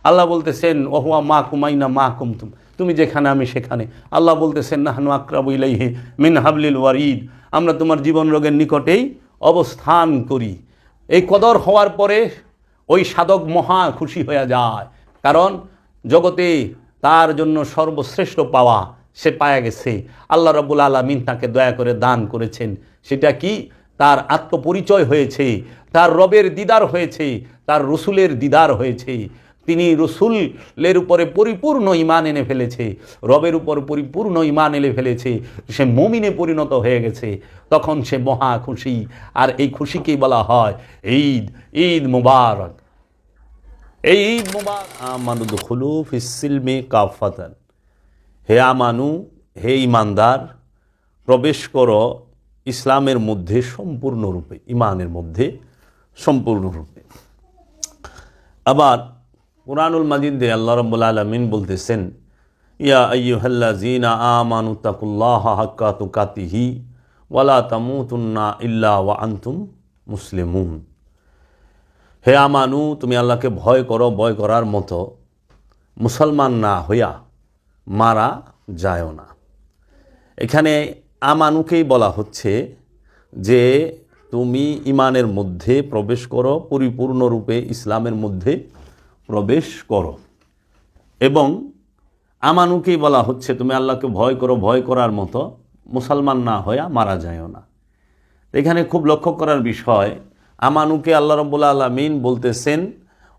আল্লাহ বলতেছেন ওহুয়া মা কুমাইনা মা কুমতুম, তুমি যেখানে আমি সেখানে। আল্লাহ বলতেছেন নাহনু আকরাবু ইলাইহি মিন হাবলিল ওয়ারিদ, আমরা তোমার জীবন রোগের নিকটেই অবস্থান করি। এই কদর হওয়ার পরে ওই সাধক মহা খুশি হয়ে যায়, কারণ জগতে তার জন্য সর্বশ্রেষ্ঠ পাওয়া সে পায়া গেছে। আল্লাহ রাব্বুল আলামিন তাকে দয়া করে দান করেছেন। সেটা কি? তার আত্মপরিচয় হয়েছে, তার রবের দিদার হয়েছে, তার রসুলের দিদার হয়েছে। তিনি রসুলের উপরে পরিপূর্ণ ঈমান এনে ফেলেছে, রবের উপর পরিপূর্ণ ঈমান এনে ফেলেছে, সে মুমিনে পরিণত হয়ে গেছে। তখন সে মহা খুশি। আর এই খুশিকেই বলা হয় ঈদ, ঈদ মুবারক। এই ঈদ মুবারক আমানু দুখুলু ফিস সিলমি কাফাতান, হে আমানু, হে ঈমানদার, প্রবেশ করো ইসলামের মধ্যে সম্পূর্ণরূপে, ঈমানের মধ্যে সম্পূর্ণরূপে। আবার কুরআনুল মাজিদে আল্লাহ রাব্বুল আলামিন বলতেছেন ইয়া আইয়ুহাল্লাযীনা আমানু তাকুল্লাহা হাক্কা তুকাতিহি ওয়ালা তামুতুন্না ইল্লা ওয়া আনতুম মুসলিমুন, হে আমানু, তুমি আল্লাহকে ভয় করো, ভয় করার মতো মুসলমান না হইয়া মারা যায়ও না। এখানে আমানুকেই বলা হচ্ছে যে তুমি ঈমানের মধ্যে প্রবেশ করো, পরিপূর্ণরূপে ইসলামের মধ্যে প্রবেশ করো। এবং আমানুকেই বলা হচ্ছে তুমি আল্লাহকে ভয় করো, ভয় করার মতো মুসলমান না হইয়া মারা যায়ও না। এখানে খুব লক্ষ্য করার বিষয়, আমানুকে আল্লাহ রাব্বুল আলামিন বলতেছেন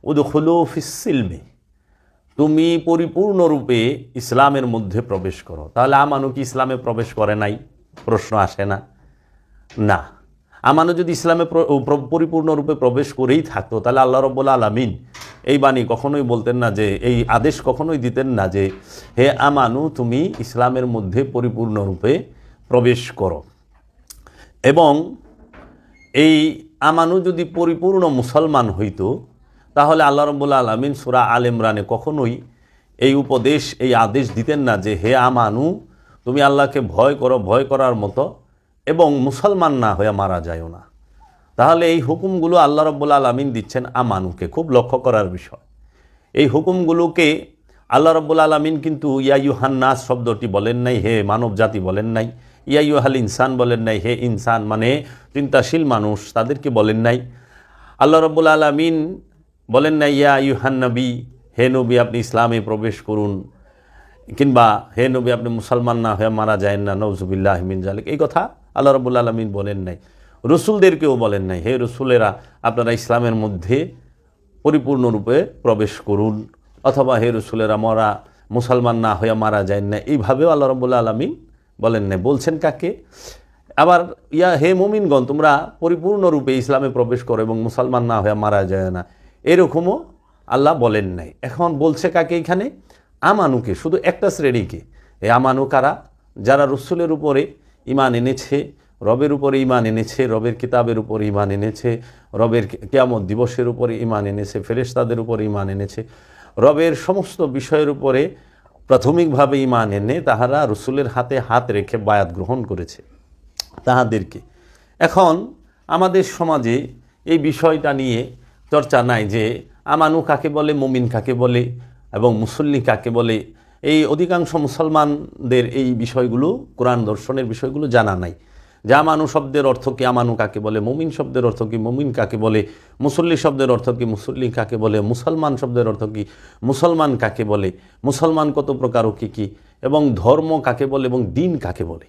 উদখুলু ফিস সিলমি, তুমি পরিপূর্ণরূপে ইসলামের মধ্যে প্রবেশ করো। তাহলে আমানু কি ইসলামে প্রবেশ করে নাই? প্রশ্ন আসে না? না, আমানু যদি ইসলামে পরিপূর্ণরূপে প্রবেশ করেই থাকতো তাহলে আল্লাহ রাব্বুল আলামিন এই বাণী কখনোই বলতেন না, যে এই আদেশ কখনোই দিতেন না যে হে আমানু, তুমি ইসলামের মধ্যে পরিপূর্ণরূপে প্রবেশ করো। এবং এই আমানু যদি পরিপূর্ণ মুসলমান হইতো তাহলে আল্লাহ রাব্বুল আলামিন সূরা আল ইমরানে কখনোই এই উপদেশ, এই আদেশ দিতেন না যে হে আমানু, তুমি আল্লাহকে ভয় করো, ভয় করার মতো, এবং মুসলমান না হয়ে মারা যায়ও না। তাহলে এই হুকুমগুলো আল্লাহ রাব্বুল আলামিন দিচ্ছেন আমানুকে। খুব লক্ষ্য করার বিষয়, এই হুকুমগুলোকে আল্লাহ রাব্বুল আলামিন কিন্তু ইয়া আইয়ুহান নাস শব্দটি বলেন নাই, হে মানব জাতি বলেন নাই। ইয়া আইয়ুহাল ইনসান বলেন নাই, হে ইনসান মানে চিন্তাশীল মানুষ, তাদেরকে বলেন নাই। আল্লাহ রাব্বুল আলামিন বলেন নাই ইয়া আইয়ুহান নবী, হে নবী আপনি ইসলামে প্রবেশ করুন, কিংবা হে নবী আপনি মুসলমান না হয়ে মারা যায় না, নাউজুবিল্লাহি মিন যালিক। এই কথা আল্লাহ রাব্বুল আলামিন বলেন নাই। রসুলদেরকেও বলেন নাই হে রসুলেরা আপনারা ইসলামের মধ্যে পরিপূর্ণরূপে প্রবেশ করুন, অথবা হে রসুলেরা মরা মুসলমান না হয়ে মারা যায় না, এইভাবেও আল্লাহ রাব্বুল আলামিন বলেন নাই। বলছেন কাকে? আবার ইয়া হে মুমিনগণ, তোমরা পরিপূর্ণরূপে ইসলামে প্রবেশ করো এবং মুসলমান না হয়ে মারা যায় না, এরকমও আল্লাহ বলেন নাই। এখন বলছে কাকে এখানে? আমানুকে, শুধু একটা শ্রেণীকে। এই আমানু কারা? যারা রসুলের উপরে ঈমান এনেছে, রবের উপরে ঈমান এনেছে, রবের কিতাবের উপরে ঈমান এনেছে, রবের কিয়ামত দিবসের উপরে ঈমান এনেছে, ফেরেশতাদের উপরে ঈমান এনেছে, রবের সমস্ত বিষয়ের উপরে প্রাথমিকভাবে ঈমান এনে তাহারা রসুলের হাতে হাত রেখে বায়াত গ্রহণ করেছে, তাহাদেরকে। এখন আমাদের সমাজে এই বিষয়টা নিয়ে চর্চা নাই যে আমানু কাকে বলে, মুমিন কাকে বলে এবং মুসল্লি কাকে বলে। এই অধিকাংশ মুসলমানদের এই বিষয়গুলো, কোরআন দর্শনের বিষয়গুলো জানা নাই। যে আমানু শব্দের অর্থ কি, আমানু কাকে বলে, মুমিন শব্দের অর্থ কি, মুমিন কাকে বলে, মুসল্লি শব্দের অর্থ কি, মুসল্লি কাকে বলে, মুসলমান শব্দের অর্থ কি, মুসলমান কাকে বলে, মুসলমান কত প্রকার ও কী কী, এবং ধর্ম কাকে বলে এবং দিন কাকে বলে,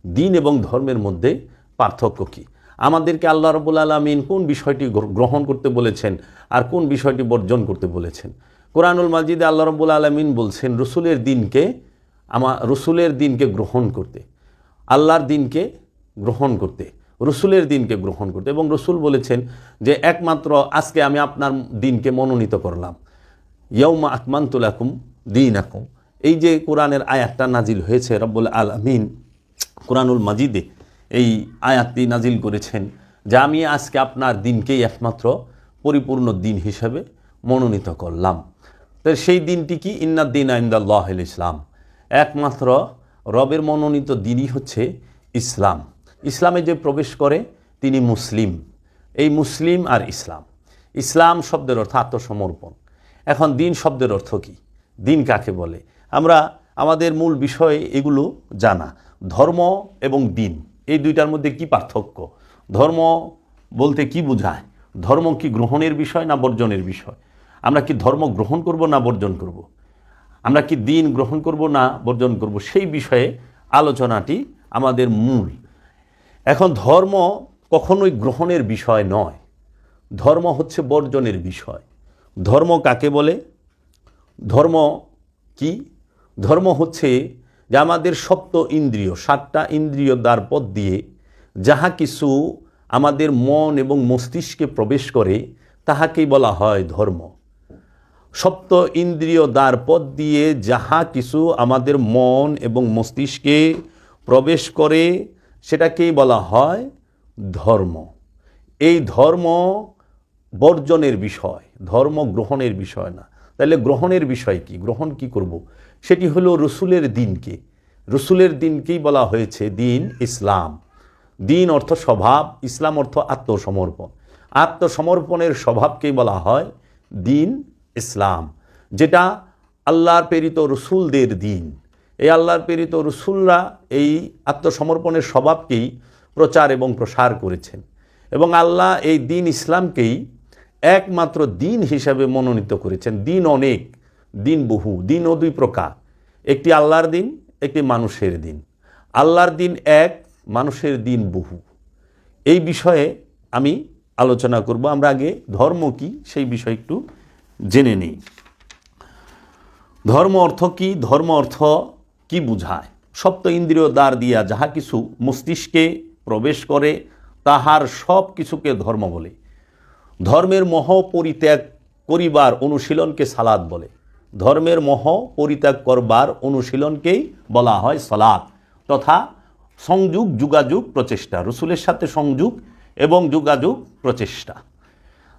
দিন এবং ধর্মের মধ্যে পার্থক্য কী। আমাদেরকে আল্লাহ রাব্বুল আলামিন কোন বিষয়টি গ্রহণ করতে বলেছেন আর কোন বিষয়টি বর্জন করতে বলেছেন। কোরআনুল মাজিদে আল্লাহ রাব্বুল আলামিন বলছেন রসুলের দিনকে গ্রহণ করতে, আল্লাহর দিনকে গ্রহণ করতে, রসুলের দিনকে গ্রহণ করতে। এবং রসুল বলেছেন যে একমাত্র আজকে আমি আপনার দিনকে মনোনীত করলাম, ইয়াউমা আকমালতু লাকুম দীনাকুম। এই যে কোরআনের আয়াতটা নাজিল হয়েছে, রব্বুল আলামিন কোরআনুল মাজিদে এই আয়াতটি নাজিল করেছেন যে আমি আজকে আপনার দিনকেই একমাত্র পরিপূর্ণ দিন হিসেবে মনোনীত করলাম। তো সেই দিনটি কি? ইন্নাদ দীনা ইনদাল্লাহিল ইসলাম, একমাত্র রবের মনোনীত দিনই হচ্ছে ইসলাম। ইসলামে যে প্রবেশ করে তিনি মুসলিম। এই মুসলিম আর ইসলাম, ইসলাম শব্দের অর্থ আত্মসমর্পণ। এখন দিন শব্দের অর্থ কী, দিন কাকে বলে? আমরা আমাদের মূল বিষয় এগুলো জানা। ধর্ম এবং দিন এই দুইটার মধ্যে কি পার্থক্য? ধর্ম বলতে কি বোঝায়? ধর্ম কি গ্রহণের বিষয় না বর্জনের বিষয়? আমরা কি ধর্ম গ্রহণ করব না বর্জন করব? আমরা কি দিন গ্রহণ করব না বর্জন করব? সেই বিষয়ে আলোচনাটি আমাদের মূল। এখন ধর্ম কখনোই গ্রহণের বিষয় নয়, ধর্ম হচ্ছে বর্জনের বিষয়। ধর্ম কাকে বলে? ধর্ম কি? ধর্ম হচ্ছে যে আমাদের সপ্ত ইন্দ্রিয়, 7টা ইন্দ্রিয় দ্বার পথ দিয়ে যাহা কিছু আমাদের মন এবং মস্তিষ্কে প্রবেশ করে তাহাকেই বলা হয় ধর্ম। সপ্ত ইন্দ্রিয় দ্বার পথ দিয়ে যাহা কিছু আমাদের মন এবং মস্তিষ্কে প্রবেশ করে সেটাকেই বলা হয় ধর্ম। এই ধর্ম বর্জনের বিষয়, ধর্ম গ্রহণের বিষয় না। তাহলে গ্রহণের বিষয় কি? গ্রহণ কি করব? সেটি হলো রসুলের দিনকে। রসুলের দিনকেই বলা হয়েছে দিন ইসলাম। দিন অর্থ স্বভাব, ইসলাম অর্থ আত্মসমর্পণ। আত্মসমর্পণের স্বভাবকেই বলা হয় দিন ইসলাম, যেটা আল্লাহর প্রেরিত রসুলদের দিন। এই আল্লাহর প্রেরিত রসুলরা এই আত্মসমর্পণের স্বভাবকেই প্রচার এবং প্রসার করেছেন, এবং আল্লাহ এই দিন ইসলামকেই একমাত্র দিন হিসাবে মনোনীত করেছেন। দিন অনেক, দিন বহু, দিনও 2 প্রকার, একটি আল্লাহর দিন, একটি মানুষের দিন। আল্লাহর দিন এক, মানুষের দিন বহু। এই বিষয়ে আমি আলোচনা করব। আমরা আগে ধর্ম কি সেই বিষয় একটু জেনে নিই। ধর্ম অর্থ কি? ধর্ম অর্থ কি বুঝায়? সপ্ত ইন্দ্রিয় দ্বার দিয়া যাহা কিছু মস্তিষ্কে প্রবেশ করে তাহার সব কিছুকে ধর্ম বলে। ধর্মের মোহ পরিত্যাগ করিবার অনুশীলনকে সালাত বলে। ধর্মের মোহ পরিত্যাগ করবার অনুশীলনকেই বলা হয় সালাত, তথা সংযোগ, যোগাযোগ, প্রচেষ্টা। রসুলের সাথে সংযোগ এবং যোগাযোগ, প্রচেষ্টা।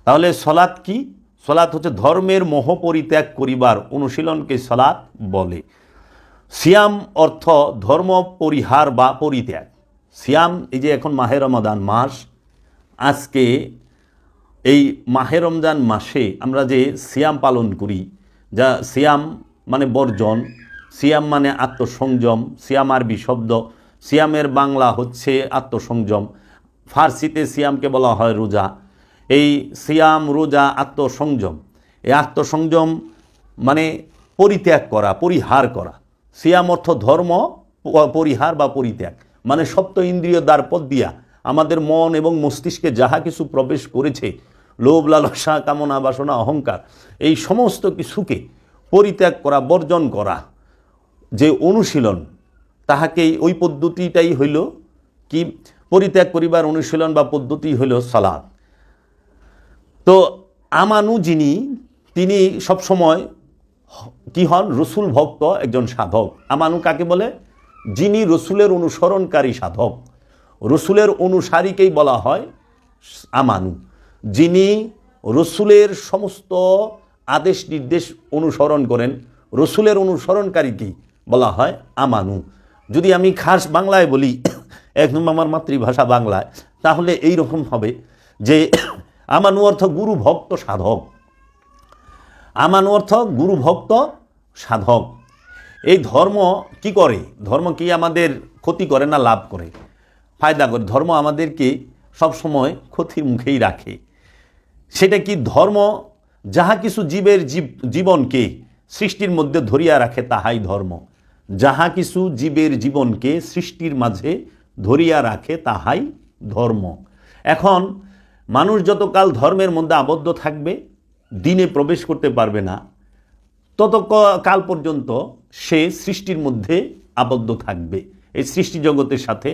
তাহলে সলাৎ কি? সলাৎ হচ্ছে ধর্মের মোহ পরিত্যাগ করিবার অনুশীলনকে সলাৎ বলে। সিয়াম অর্থ ধর্ম পরিহার বা পরিত্যাগ। সিয়াম, এই যে এখন মাহে রমাদান মাস, আজকে এই মাহে রমজান মাসে আমরা যে সিয়াম পালন করি, যা সিয়াম মানে বর্জন, সিয়াম মানে আত্মসংযম। সিয়াম আরবি শব্দ, সিয়ামের বাংলা হচ্ছে আত্মসংযম। ফার্সিতে সিয়ামকে বলা হয় রোজা। এই সিয়াম, রোজা, আত্মসংযম, এই আত্মসংযম মানে পরিত্যাগ করা, পরিহার করা। সিয়াম অর্থ ধর্ম পরিহার বা পরিত্যাগ, মানে সপ্ত ইন্দ্রিয় দ্বার পথ দিয়া আমাদের মন এবং মস্তিষ্কে যাহা কিছু প্রবেশ করেছে, লোভ, লালসা, কামনা, বাসনা, অহংকার, এই সমস্ত কিছুকে পরিত্যাগ করা, বর্জন করা যে অনুশীলন, তাহাকেই ওই পদ্ধতিটাই হইল কি? পরিত্যাগ করিবার অনুশীলন বা পদ্ধতি হইল সালাত। তো আমানু যিনি, তিনি সবসময় কি হন? রসুল ভক্ত একজন সাধক। আমানু কাকে বলে? যিনি রসুলের অনুসরণকারী সাধক। রসুলের অনুসারীকেই বলা হয় আমানু। যিনি রসুলের সমস্ত আদেশ নির্দেশ অনুসরণ করেন, রসুলের অনুসরণকারীকেই বলা হয় আমানু। যদি আমি খাস বাংলায় বলি, একদম আমার মাতৃভাষা বাংলায়, তাহলে এই রকম হবে যে আমানু অর্থ গুরু ভক্ত সাধক। আমানু অর্থ গুরু ভক্ত সাধক। এই ধর্ম কি করে? ধর্ম কি আমাদের ক্ষতি করে না লাভ করে, ফায়দা করে? ধর্ম আমাদেরকে সবসময় ক্ষতির মুখেই রাখে। সেটা কি? ধর্ম যাহা কিছু জীবের জীবনকে সৃষ্টির মধ্যে ধরিয়া রাখে তাহাই ধর্ম। যাহা কিছু জীবের জীবনকে সৃষ্টির মাঝে ধরিয়া রাখে তাহাই ধর্ম। এখন মানুষ যতকাল ধর্মের মধ্যে আবদ্ধ থাকবে, দিনে প্রবেশ করতে পারবে না, তত কাল পর্যন্ত সে সৃষ্টির মধ্যে আবদ্ধ থাকবে, এই সৃষ্টি জগতের সাথে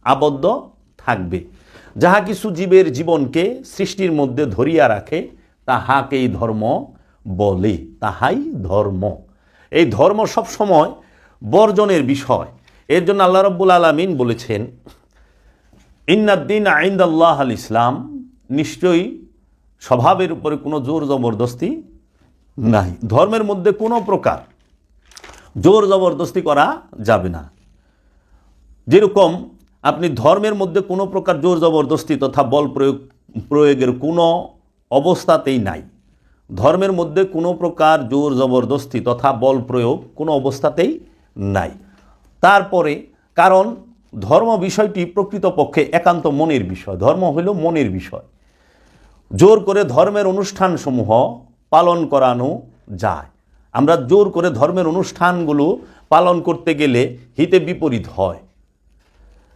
আবদ্ধ থাকবে। যাহা কিছু জীবের জীবনকে সৃষ্টির মধ্যে ধরিয়া রাখে তাহাকেই ধর্ম বলে, তাহাই ধর্ম। এই ধর্ম সবসময় বর্জনের বিষয়। এর জন্য আল্লাহ রাব্বুল আলামিন বলেছেন, ইন্নাদ-দীন ইনদাল্লাহ আল ইসলাম, নিশ্চয়ই স্বভাবের উপরে কোনো জোর জবরদস্তি নাই। ধর্মের মধ্যে কোনো প্রকার জোর জবরদস্তি করা যাবে না। যেরকম আপনি ধর্মের মধ্যে কোনো প্রকার জোর জবরদস্তি তথা বল প্রয়োগের কোনো অবস্থাতেই নাই। ধর্মের মধ্যে কোনো প্রকার জোর জবরদস্তি তথা বল প্রয়োগ কোনো অবস্থাতেই নাই। তারপরে কারণ ধর্ম বিষয়টি প্রকৃতপক্ষে একান্ত মনের বিষয়। ধর্ম হইল মনের বিষয়। জোর করে ধর্মের অনুষ্ঠানসমূহ পালন করানো যায়। আমরা জোর করে ধর্মের অনুষ্ঠানগুলো পালন করতে গেলে হিতে বিপরীত হয়।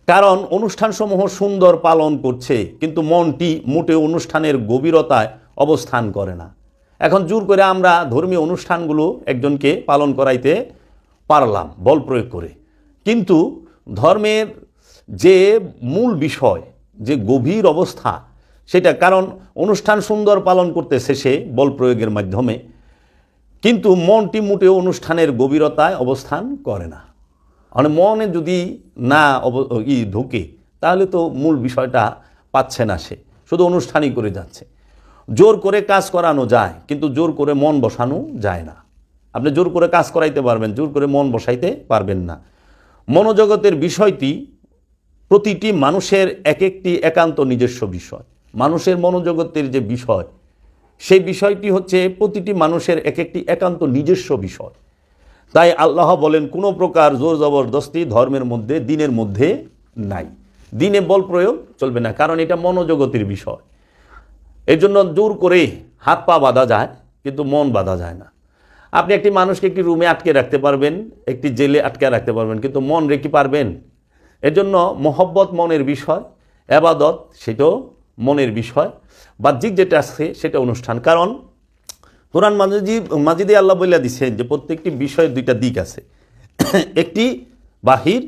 কারণ অনুষ্ঠানসমূহ সুন্দর পালন করছে, কিন্তু মনটি মোটেও অনুষ্ঠানের গভীরতায় অবস্থান করে না। এখন জোর করে আমরা ধর্মীয় অনুষ্ঠানগুলো একজনকে পালন করাইতে পারলাম বল প্রয়োগ করে, কিন্তু ধর্মের যে মূল বিষয়, যে গভীর অবস্থা, সেটা কারণ অনুষ্ঠান সুন্দর পালন করতেছে সে বল প্রয়োগের মাধ্যমে, কিন্তু মনটি মোটেও অনুষ্ঠানের গভীরতায় অবস্থান করে না। মানে মনে যদি না ঢুকে তাহলে তো মূল বিষয়টা পাচ্ছে না, সে শুধু অনুষ্ঠানই করে যাচ্ছে। জোর করে কাজ করানো যায়, কিন্তু জোর করে মন বসানো যায় না। আপনি জোর করে কাজ করাইতে পারবেন, জোর করে মন বসাইতে পারবেন না। মনোজগতের বিষয়টি প্রতিটি মানুষের এক একটি একান্ত নিজস্ব বিষয়। মানুষের মনোজগতের যে বিষয়, সেই বিষয়টি হচ্ছে প্রতিটি মানুষের এক একটি একান্ত নিজস্ব বিষয়। তাই আল্লাহ বলেন কোনো প্রকার জোর জবরদস্তি ধর্মের মধ্যে, দিনের মধ্যে নাই। দিনে বল প্রয়োগ চলবে না, কারণ এটা মনোজগতের বিষয়। এর জন্য জোর করে হাত পা বাঁধা যায়, কিন্তু মন বাঁধা যায় না। আপনি একটি মানুষকে একটি রুমে আটকে রাখতে পারবেন, একটি জেলে আটকে রাখতে পারবেন, কিন্তু মন রেখে পারবেন? এর জন্য মহব্বত মনের বিষয়, এবাদত সেটাও মনের বিষয়, বাহ্যিক যেটা আছে সেটা অনুষ্ঠান। কারণ কোরআন মাজিদে আল্লাহ বলে দিচ্ছেন যে প্রত্যেকটি বিষয়ের দুইটা দিক আছে, একটি বাহির,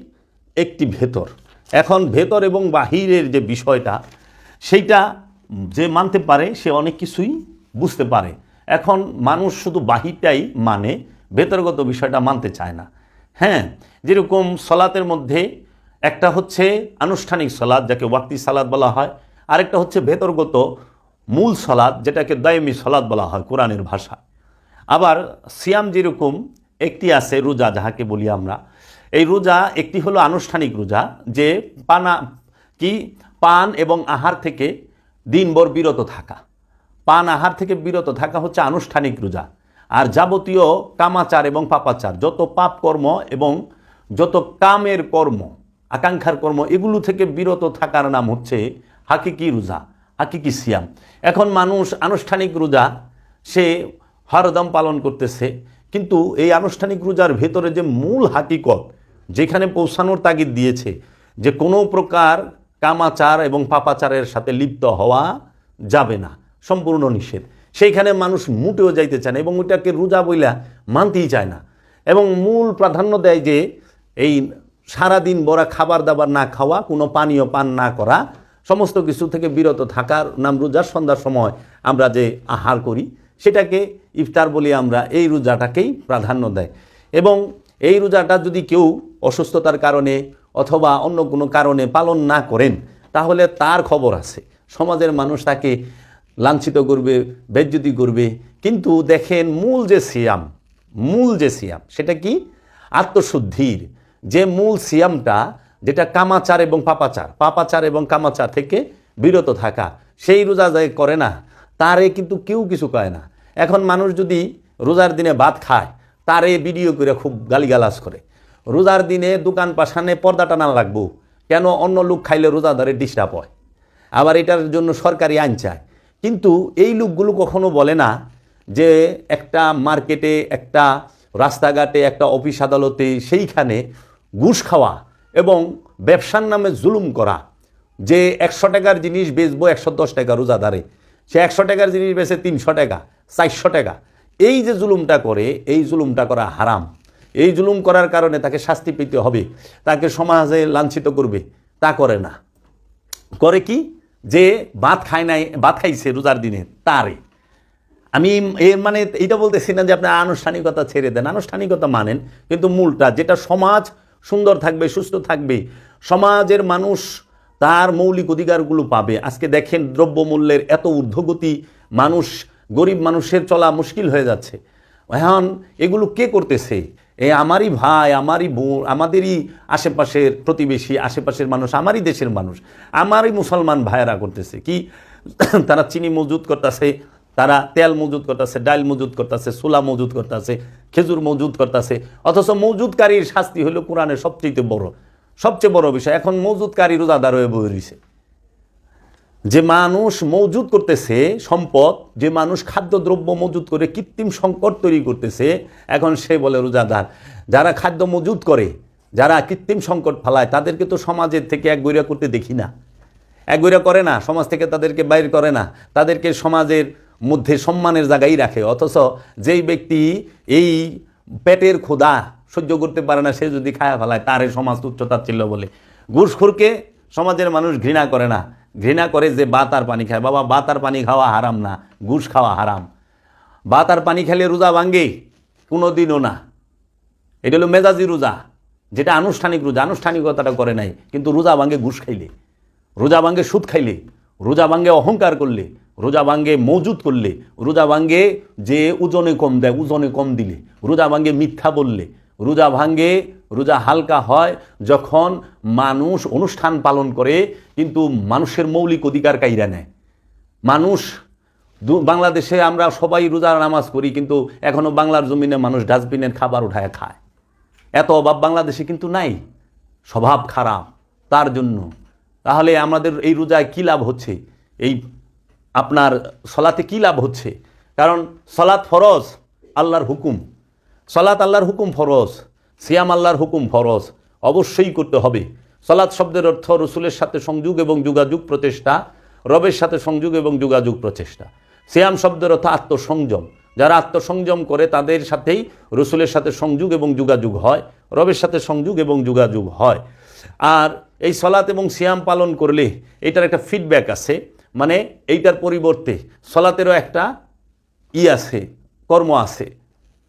একটি ভেতর। এখন ভেতর এবং বাহিরের যে বিষয়টা, সেইটা যে মানতে পারে সে অনেক কিছুই বুঝতে পারে। এখন মানুষ শুধু বাহিরটাই মানে, ভেতরগত বিষয়টা মানতে চায় না। হ্যাঁ, যেরকম সলাতের মধ্যে একটা হচ্ছে আনুষ্ঠানিক সলাৎ, যাকে ওয়াক্তি সালাত বলা হয়, আরেকটা হচ্ছে ভেতরগত মূল সলাৎ, যেটাকে দায়মি সলাৎ বলা হয় কোরআনের ভাষা। আবার সিয়াম যেরকম একটি আছে রোজা, যাহাকে বলি আমরা, এই রোজা একটি হলো আনুষ্ঠানিক রোজা, যে পান এবং আহার থেকে দিনভর বিরত থাকা। পান আহার থেকে বিরত থাকা হচ্ছে আনুষ্ঠানিক রোজা। আর যাবতীয় কামাচার এবং পাপাচার, যত পাপ কর্ম এবং যত কামের কর্ম, আকাঙ্ক্ষার কর্ম, এগুলো থেকে বিরত থাকার নাম হচ্ছে হাকিকি রোজা, হাকিকি সিয়াম। এখন মানুষ আনুষ্ঠানিক রোজা সে হরদম পালন করতেছে, কিন্তু এই আনুষ্ঠানিক রোজার ভেতরে যে মূল হাকিকত, যেখানে পৌঁছানোর তাগিদ দিয়েছে যে কোনো প্রকার কামাচার এবং পাপাচারের সাথে লিপ্ত হওয়া যাবে না, সম্পূর্ণ নিষেধ, সেইখানে মানুষ মোটেও যাইতে চায় না এবং ওইটাকে রোজা বইলা মানতেই চায় না। এবং মূল প্রাধান্য দেয় যে এই সারাদিন বড়া খাবার দাবার না খাওয়া, কোনো পানীয় পান না করা, সমস্ত কিছু থেকে বিরত থাকার নাম রোজার। সন্ধ্যার সময় আমরা যে আহার করি সেটাকে ইফতার বলি আমরা, এই রোজাটাকেই প্রাধান্য দেয়। এবং এই রোজাটা যদি কেউ অসুস্থতার কারণে অথবা অন্য কোনো কারণে পালন না করেন, তাহলে তার খবর আছে, সমাজের মানুষ তাকে লাঞ্ছিত করবে, বেজ্জতি করবে। কিন্তু দেখেন মূল যে সিয়াম সেটা কি? আত্মশুদ্ধির যে মূল সিয়ামটা, যেটা কামাচার এবং পাপাচার এবং কামাচার থেকে বিরত থাকা, সেই রোজা যে করে না তারে কিন্তু কেউ কিছু কয় না। এখন মানুষ যদি রোজার দিনে ভাত খায়, তারে ভিডিও করে খুব গালিগালাজ করে। রোজার দিনে দোকান পাশানে পর্দা টানা লাগবো কেন? অন্য লোক খাইলে রোজাদারের ডিস্টার্ব হয়, আবার এটার জন্য সরকারি আইন চায়। কিন্তু এই লোকগুলো কখনো বলে না যে একটা মার্কেটে, একটা রাস্তাঘাটে, একটা অফিস আদালতে, সেইখানে ঘুষ খাওয়া এবং ব্যবসার নামে জুলুম করা, যে 100 টাকার জিনিস বেচবো 110 টাকা রোজাদারে, সে 100 টাকার জিনিস বেচে 300 টাকা, 400 টাকা, এই যে জুলুমটা করে, এই জুলুমটা করা হারাম। এই জুলুম করার কারণে তাকে শাস্তি পেতে হবে, তাকে সমাজে লাঞ্ছিত করবে, তা করে না। করে কি? যে ভাত খায় নাই, ভাত খাইছে রোজার দিনে তারে। আমি এর মানে এইটা বলতেছি না যে আপনার আনুষ্ঠানিকতা ছেড়ে দেন, আনুষ্ঠানিকতা মানেন, কিন্তু মূলটা যেটা সমাজ সুন্দর থাকবে, সুস্থ থাকবে, সমাজের মানুষ তার মৌলিক অধিকারগুলো পাবে। আজকে দেখেন দ্রব্যমূল্যের এত ঊর্ধ্বগতি, মানুষ, গরিব মানুষের চলা মুশকিল হয়ে যাচ্ছে। এখন এগুলো কে করতেছে? আমারই ভাই, আমারই বোন, আমাদেরই আশেপাশের প্রতিবেশী, আশেপাশের মানুষ, আমারই দেশের মানুষ, আমারই মুসলমান ভাইয়েরা করতেছে কি? তারা চিনি মজুত করতেছে, তারা তেল মজুদ করতেছে, ডাল মজুদ করতেছে, ছোলা মজুদ করতেছে, খেজুর মজুদ করতেছে। অথচ মজুদকারীর শাস্তি হলো কোরআনের সবচেয়ে বড় বিষয়। এখন মজুদকারী রোজাদার হয়ে বয়ে রয়েছে। যে মানুষ মজুদ করতেছে সম্পদ, যে মানুষ খাদ্যদ্রব্য মজুদ করে কৃত্রিম সংকট তৈরি করতেছে, এখন সে বলে রোজাদার। যারা খাদ্য মজুদ করে, যারা কৃত্রিম সংকট ফেলায়, তাদেরকে তো সমাজের থেকে এক গইরা করতে দেখি না, এক গইরা করে না, সমাজ থেকে তাদেরকে বাইর করে না, তাদেরকে সমাজের মধ্যে সম্মানের জায়গায় রাখে। অথচ যেই ব্যক্তি এই পেটের ক্ষুধা সহ্য করতে পারে না, সে যদি খায়া ফেলায়, তারে সমাজ তুচ্ছ-তাচ্ছিল্য বলে। ঘুষখোরকে সমাজের মানুষ ঘৃণা করে না, ঘৃণা করে যে ভাত আর পানি খায়। বাবা, ভাত আর পানি খাওয়া হারাম না, ঘুষ খাওয়া হারাম। ভাত আর পানি খেলে রোজা ভাঙ্গে? কোনো দিনও না। এটা হলো মেজাজি রোজা, যেটা আনুষ্ঠানিক রোজা, আনুষ্ঠানিকতাটা করে নাই। কিন্তু রোজা ভাঙ্গে ঘুষ খাইলে, রোজা ভাঙ্গে সুদ খাইলে, রোজা ভাঙ্গে অহংকার করলে, রোজা ভাঙ্গে মজুদ করলে, রোজা ভাঙ্গে যে ওজনে কম দেয় ওজনে কম দিলে, রোজা ভাঙ্গে মিথ্যা বললে, রোজা ভাঙ্গে। রোজা হালকা হয় যখন মানুষ অনুষ্ঠান পালন করে কিন্তু মানুষের মৌলিক অধিকার কাইরা নেয়। মানুষ বাংলাদেশে আমরা সবাই রোজার নামাজ করি, কিন্তু এখনও বাংলার জমিনে মানুষ ডাস্টবিনের খাবার উঠায় খায়। এত অভাব বাংলাদেশে কিন্তু নাই, স্বভাব খারাপ তার জন্য। তাহলে আমাদের এই রোজায় কী লাভ হচ্ছে? এই আপনার সলাতে কী লাভ হচ্ছে? কারণ সলাত ফরজ, আল্লাহর হুকুম। সলাত আল্লাহর হুকুম ফরজ, সিয়াম আল্লাহর হুকুম ফরজ, অবশ্যই করতে হবে। সলাত শব্দের অর্থ রসুলের সাথে সংযোগ এবং যোগাযোগ প্রচেষ্টা, রবের সাথে সংযোগ এবং যোগাযোগ প্রচেষ্টা। সিয়াম শব্দের অর্থ আত্মসংযম। যারা আত্মসংযম করে তাদের সাথেই রসুলের সাথে সংযোগ এবং যোগাযোগ হয়, রবের সাথে সংযোগ এবং যোগাযোগ হয়। আর এই সলাত এবং সিয়াম পালন করলে এটার একটা ফিডব্যাক আছে, মানে এইটার পরিবর্তে সলাতেরও একটা আছে, কর্ম আছে,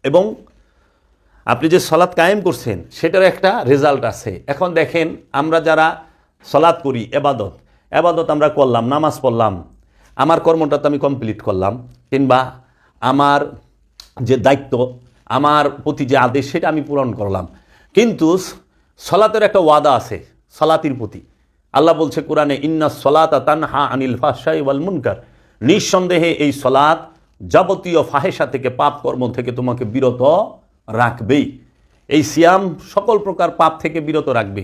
এবং আপনি যে সলাৎ কায়েম করছেন সেটার একটা রেজাল্ট আছে। এখন দেখেন, আমরা যারা সলাৎ করি, এবাদত আমরা করলাম, নামাজ পড়লাম, আমার কর্মটা তো আমি কমপ্লিট করলাম, কিংবা আমার যে দায়িত্ব, আমার প্রতি যে আদেশ, সেটা আমি পূরণ করলাম। কিন্তু সলাতের একটা ওয়াদা আছে সলাতির প্রতি। আল্লাহ বলছে কোরআনে, ইন্না সলাতা তানহা আনিল ফাহশাই ওয়াল মুনকার, নিঃসন্দেহে এই সলাত যাবতীয় ফাহেসা থেকে, পাপ কর্ম থেকে তোমাকে বিরত রাখবেই। এই সিয়াম সকল প্রকার পাপ থেকে বিরত রাখবে।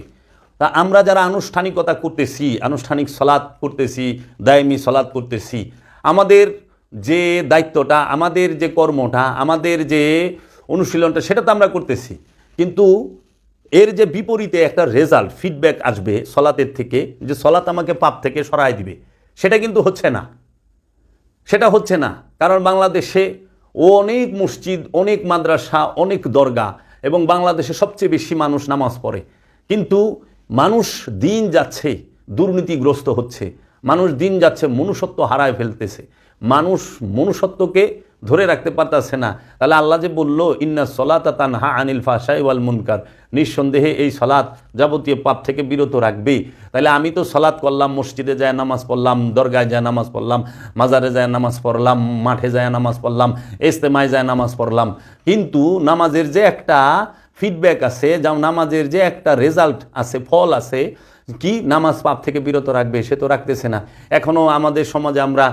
তা আমরা যারা আনুষ্ঠানিকতা করতেছি, আনুষ্ঠানিক সলাৎ করতেছি, দায়মি সলাৎ করতেছি, আমাদের যে দায়িত্বটা, আমাদের যে কর্মটা, আমাদের যে অনুশীলনটা, সেটা তো আমরা করতেছি, কিন্তু এর যে বিপরীতে একটা রেজাল্ট, ফিডব্যাক আসবে সলাতের থেকে, যে সলাত আমাকে পাপ থেকে সরাই দিবে, সেটা কিন্তু হচ্ছে না। সেটা হচ্ছে না, কারণ বাংলাদেশে অনেক মসজিদ, অনেক মাদ্রাসা, অনেক দরগা, এবং বাংলাদেশে সবচেয়ে বেশি মানুষ নামাজ পড়ে। কিন্তু মানুষ দিন যাচ্ছে দুর্নীতিগ্রস্ত হচ্ছে, মানুষ দিন যাচ্ছে মনুষ্যত্ব হারায় ফেলতেছে, মানুষ মনুষ্যত্বকে ধরে রাখতে পারতেছে না। তাহলে আল্লাহ যে বলল, ইন্না সলাতা তানহা আনিল ফাহশাই ওয়াল মুনকার, নিঃসন্দেহে এই সলাৎ যাবতীয় পাপ থেকে বিরত রাখবেই। তাহলে আমি তো সলাৎ করলাম, মসজিদে যায় নামাজ পড়লাম, দরগায় যায় নামাজ পড়লাম, মাজারে যায় নামাজ পড়লাম, মাঠে যায় নামাজ পড়লাম, ইজতেমায় যায় নামাজ পড়লাম, কিন্তু নামাজের যে একটা ফিডব্যাক আছে, যেমন নামাজের যে একটা রেজাল্ট আছে, ফল আছে, কি নামাজ পাপ থেকে বিরত রাখবে, সে তো রাখতেছে না। এখনও আমাদের সমাজে আমরা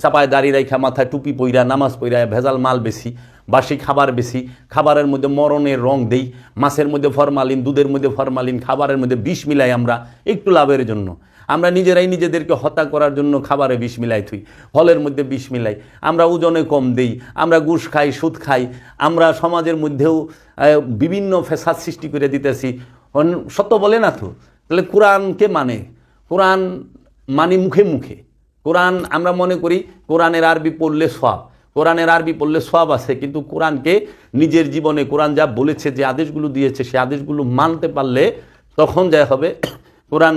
চাপায় দাঁড়িয়ে রাখা, মাথায় টুপি পইরা, নামাজ পইরা, ভেজাল মাল বেশি, বাসি খাবার বেশি, খাবারের মধ্যে মরণের রং দেই, মাছের মধ্যে ফরমালিন, দুধের মধ্যে ফরমালিন, খাবারের মধ্যে বিষ মিলাই আমরা একটু লাভের জন্য। আমরা নিজেরাই নিজেদেরকে হত্যা করার জন্য খাবারে বিষ মিলাই থুই, ফলের মধ্যে বিষ মিলাই, আমরা ওজনে কম দেই, আমরা ঘুষ খাই, সুদ খাই, আমরা সমাজের মধ্যেও বিভিন্ন ফ্যাসাদ সৃষ্টি করে দিতেছি। সত্য বলে না তো? তাহলে কোরআনকে কোরআন মানি মুখে মুখে। কোরআন আমরা মনে করি কোরআনের আরবি পড়লে সওয়াব, কোরআনের আরবি পড়লে সওয়াব আছে, কিন্তু কোরআনকে নিজের জীবনে কোরআন যা বলেছে, যে আদেশগুলো দিয়েছে, সে আদেশগুলো মানতে পারলে তখন যা হবে, কোরআন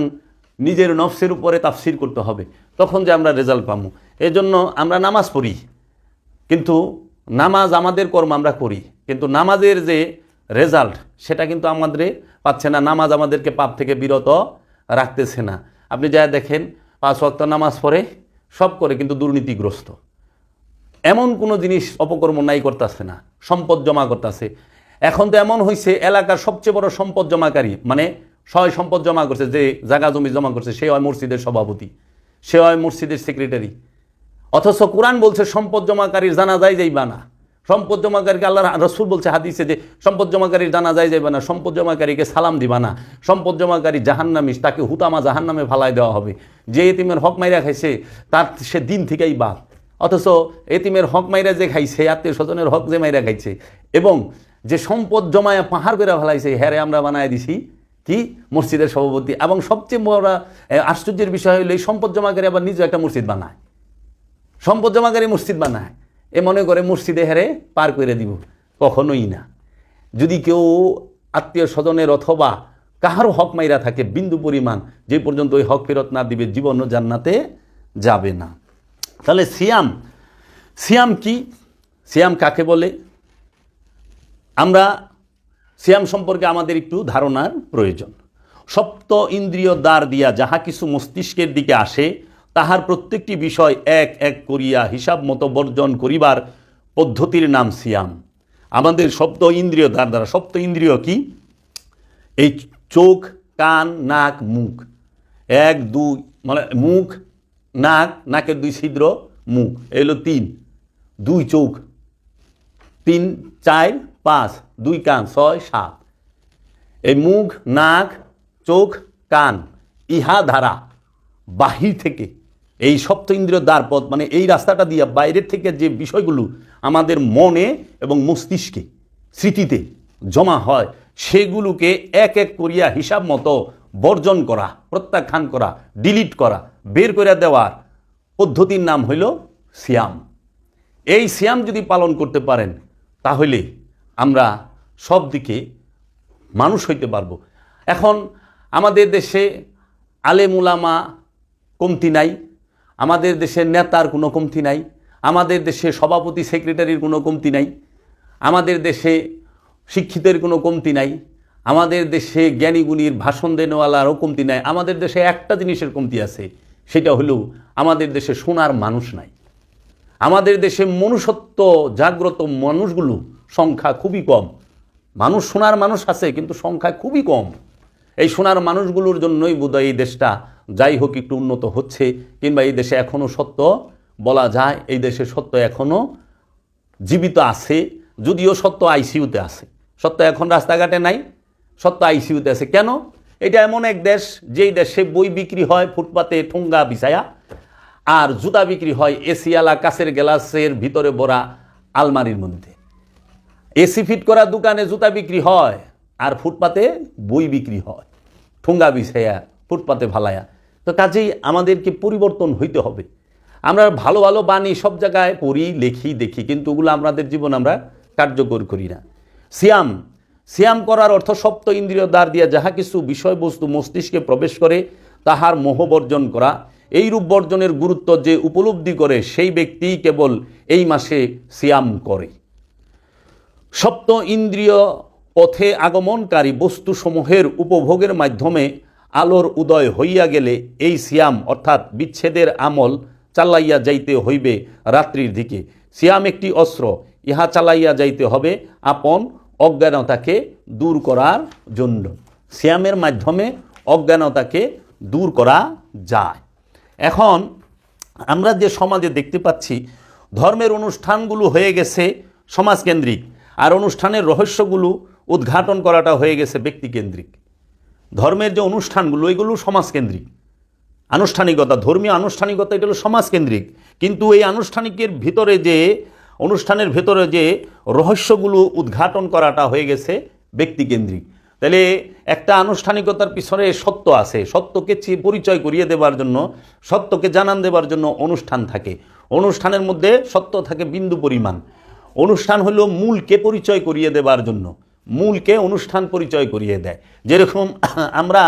নিজের নফসের উপরে তাফসির করতে হবে, তখন যে আমরা রেজাল্ট পাবো। এজন্য আমরা নামাজ পড়ি, কিন্তু নামাজ আমাদের কর্ম আমরা করি, কিন্তু নামাজের যে রেজাল্ট সেটা কিন্তু আমাদের পাচ্ছে না। নামাজ আমাদেরকে পাপ থেকে বিরত রাখতেছে না। আপনি যা দেখেন, 5 ওয়াক্ত নামাজ পড়ে, সব করে, কিন্তু দুর্নীতিগ্রস্ত। এমন কোনো জিনিস অপকর্ম নাই করতেছে না, সম্পদ জমা করতেছে। এখন তো এমন হয়েছে, এলাকার সবচেয়ে বড় সম্পদ জমাকারী, মানে সয় সম্পদ জমা করছে, যে জায়গা জমি জমা করছে, সে হয় মসজিদের সভাপতি, সে হয় মসজিদের সেক্রেটারি। অথচ কোরআন বলছে সম্পদ জমাকারীর জানাজায় যাইবা না। সম্পদ জমাকারীকে আল্লাহ রসুল বলছে হাদিসে যে সম্পদ জমাকারীর জানাজায় যাইবা না, সম্পদ জমাকারীকে সালাম দিবা না, সম্পদ জমাকারী জাহান্নামী, তাকে হুতামা জাহান্নামে ফালাই দেওয়া হবে। যে এতিমের হক মাইরা খাইছে তার সে দিন থেকেই বাদ। অথচ এতিমের হক মাইরা যে খাইছে, আত্মীয় স্বজনের হক যে মাইরা খাইছে, এবং যে সম্পদ জমায়া পাহাড় করে ফেলাইছে, হ্যারে আমরা বানায় দিছি কি মসজিদের সভাপতি। এবং সবচেয়ে বড় আশ্চর্যের বিষয় হলো এই সম্পদ জমাকারী আবার নিজে একটা মসজিদ বানায়, সম্পদ জমাকারী মসজিদ বানায়, এ মনে করে মসজিদে হেরে পার করে দিব। কখনোই না। যদি কেউ আত্মীয় স্বজনের অথবা কাহারও হক মাইরা থাকে বিন্দু পরিমাণ, যে পর্যন্ত ওই হক ফেরত না দিবে জীবনও জান্নাতে যাবে না। তাহলে সিয়াম কি? সিয়াম কাকে বলে? আমরা সিয়াম সম্পর্কে আমাদের একটু ধারণার প্রয়োজন। সপ্ত ইন্দ্রিয় দ্বার দিয়া যাহা কিছু মস্তিষ্কের দিকে আসে, তাহার প্রত্যেকটি বিষয় এক এক করিয়া হিসাব মতো বর্জন করিবার পদ্ধতির নাম সিয়াম। আমাদের সপ্ত ইন্দ্রিয় দ্বার দ্বারা, সপ্ত ইন্দ্রিয় কি? এই চোখ, কান, নাক, মুখ। এক দুই মানে মুখ, নাক, নাকের দুই ছিদ্র, মুখ, এলো তিন। দুই চোখ, তিন চার পাঁচ, দুই কান ছয় সাত। এই মুখ, নাক, চোখ, কান, ইহা ধারা বাহির থেকে এই সপ্ত ইন্দ্রিয় দ্বারপথ, মানে এই রাস্তাটা দিয়ে বাইরের থেকে যে বিষয়গুলো আমাদের মনে এবং মস্তিষ্কে স্মৃতিতে জমা হয়, সেগুলোকে এক এক করিয়া হিসাব মতো বর্জন করা, প্রত্যাখ্যান করা, ডিলিট করা, বের করে দেওয়ার পদ্ধতির নাম হইল সিয়াম। এই সিয়াম যদি পালন করতে পারেন তাহলে আমরা সব দিকে মানুষ হইতে পারবো। এখন আমাদের দেশে আলেম উলামা কমতি নাই, আমাদের দেশে নেতার কোনো কমতি নাই, আমাদের দেশে সভাপতি সেক্রেটারির কোনো কমতি নাই, আমাদের দেশে শিক্ষিতের কোনো কমতি নাই, আমাদের দেশে জ্ঞানীগুণীর ভাষণ দেনেওয়ালারও কমতি নাই। আমাদের দেশে একটা জিনিসের কমতি আছে, সেটা হলো আমাদের দেশে শোনার মানুষ নাই। আমাদের দেশে মনুষ্যত্ব জাগ্রত মানুষগুলো সংখ্যা খুবই কম। মানুষ শোনার মানুষ আছে, কিন্তু সংখ্যা খুবই কম। এই শোনার মানুষগুলোর জন্যই বোধহয় এই দেশটা যাই হোক একটু উন্নত হচ্ছে, কিংবা এই দেশে এখনও সত্য বলা যায়, এই দেশে সত্য এখনও জীবিত আছে, যদিও সত্য আইসিইউতে আছে। সত্য এখন রাস্তাঘাটে নাই, সত্য আইসিইউতে আছে। কেন? এটা এমন এক দেশ যেই দেশে বই বিক্রি হয় ফুটপাতে ঠোঙ্গা বিছায়া, আর জুতা বিক্রি হয় এসিওয়ালা কাচের গ্লাসের ভিতরে ভরা আলমারির মধ্যে। এসি ফিট করা দোকানে জুতা বিক্রি হয়, আর ফুটপাতে বই বিক্রি হয় ঠোঙ্গা বিছায়া, ফুটপাতে ফালায়া। তো কাজেই আমাদেরকে পরিবর্তন হইতে হবে। আমরা ভালো ভালো বাণী সব জায়গায় পড়ি, লেখি, দেখি, কিন্তু ওগুলো আমাদের জীবন আমরা কার্যকর করি না। সিয়াম করার অর্থ সপ্ত ইন্দ্রিয় দ্বার দিয়া যাহা কিছু বিষয়বস্তু মস্তিষ্কে প্রবেশ করে তাহার মোহ বর্জন করা। এইরূপ বর্জনের গুরুত্ব যে উপলব্ধি করে সেই ব্যক্তি কেবল এই মাসে সিয়াম করে। সপ্ত ইন্দ্রিয় পথে আগমনকারী বস্তুসমূহের উপভোগের মাধ্যমে আলোর উদয় হইয়া গেলে এই সিয়াম অর্থাৎ বিচ্ছেদের আমল চালাইয়া যাইতে হইবে রাত্রির দিকে। সিয়াম একটি অস্ত্র, ইহা চালাইয়া যাইতে হবে আপন অজ্ঞানতাকে দূর করার জন্য। সিয়ামের মাধ্যমে অজ্ঞানতাকে দূর করা যায়। এখন আমরা যে সমাজে দেখতে পাচ্ছি, ধর্মের অনুষ্ঠানগুলো হয়ে গেছে সমাজকেন্দ্রিক, আর অনুষ্ঠানের রহস্যগুলো উদ্ঘাটন করাটা হয়ে গেছে ব্যক্তিকেন্দ্রিক। ধর্মের যে অনুষ্ঠানগুলো এগুলো সমাজকেন্দ্রিক, আনুষ্ঠানিকতা, ধর্মীয় আনুষ্ঠানিকতা এটা হলো সমাজকেন্দ্রিক, কিন্তু এই আনুষ্ঠানিকের ভিতরে যে অনুষ্ঠানের ভেতরে যে রহস্যগুলো উদ্ঘাটন করাটা হয়ে গেছে ব্যক্তিকেন্দ্রিক। তাহলে একটা আনুষ্ঠানিকতার পিছনে সত্য আছে, সত্যকে পরিচয় করিয়ে দেবার জন্য, সত্যকে জানান দেবার জন্য অনুষ্ঠান থাকে। অনুষ্ঠানের মধ্যে সত্য থাকে বিন্দু পরিমাণ। অনুষ্ঠান হলো মূলকে পরিচয় করিয়ে দেবার জন্য, মূলকে অনুষ্ঠান পরিচয় করিয়ে দেয়। যেরকম আমরা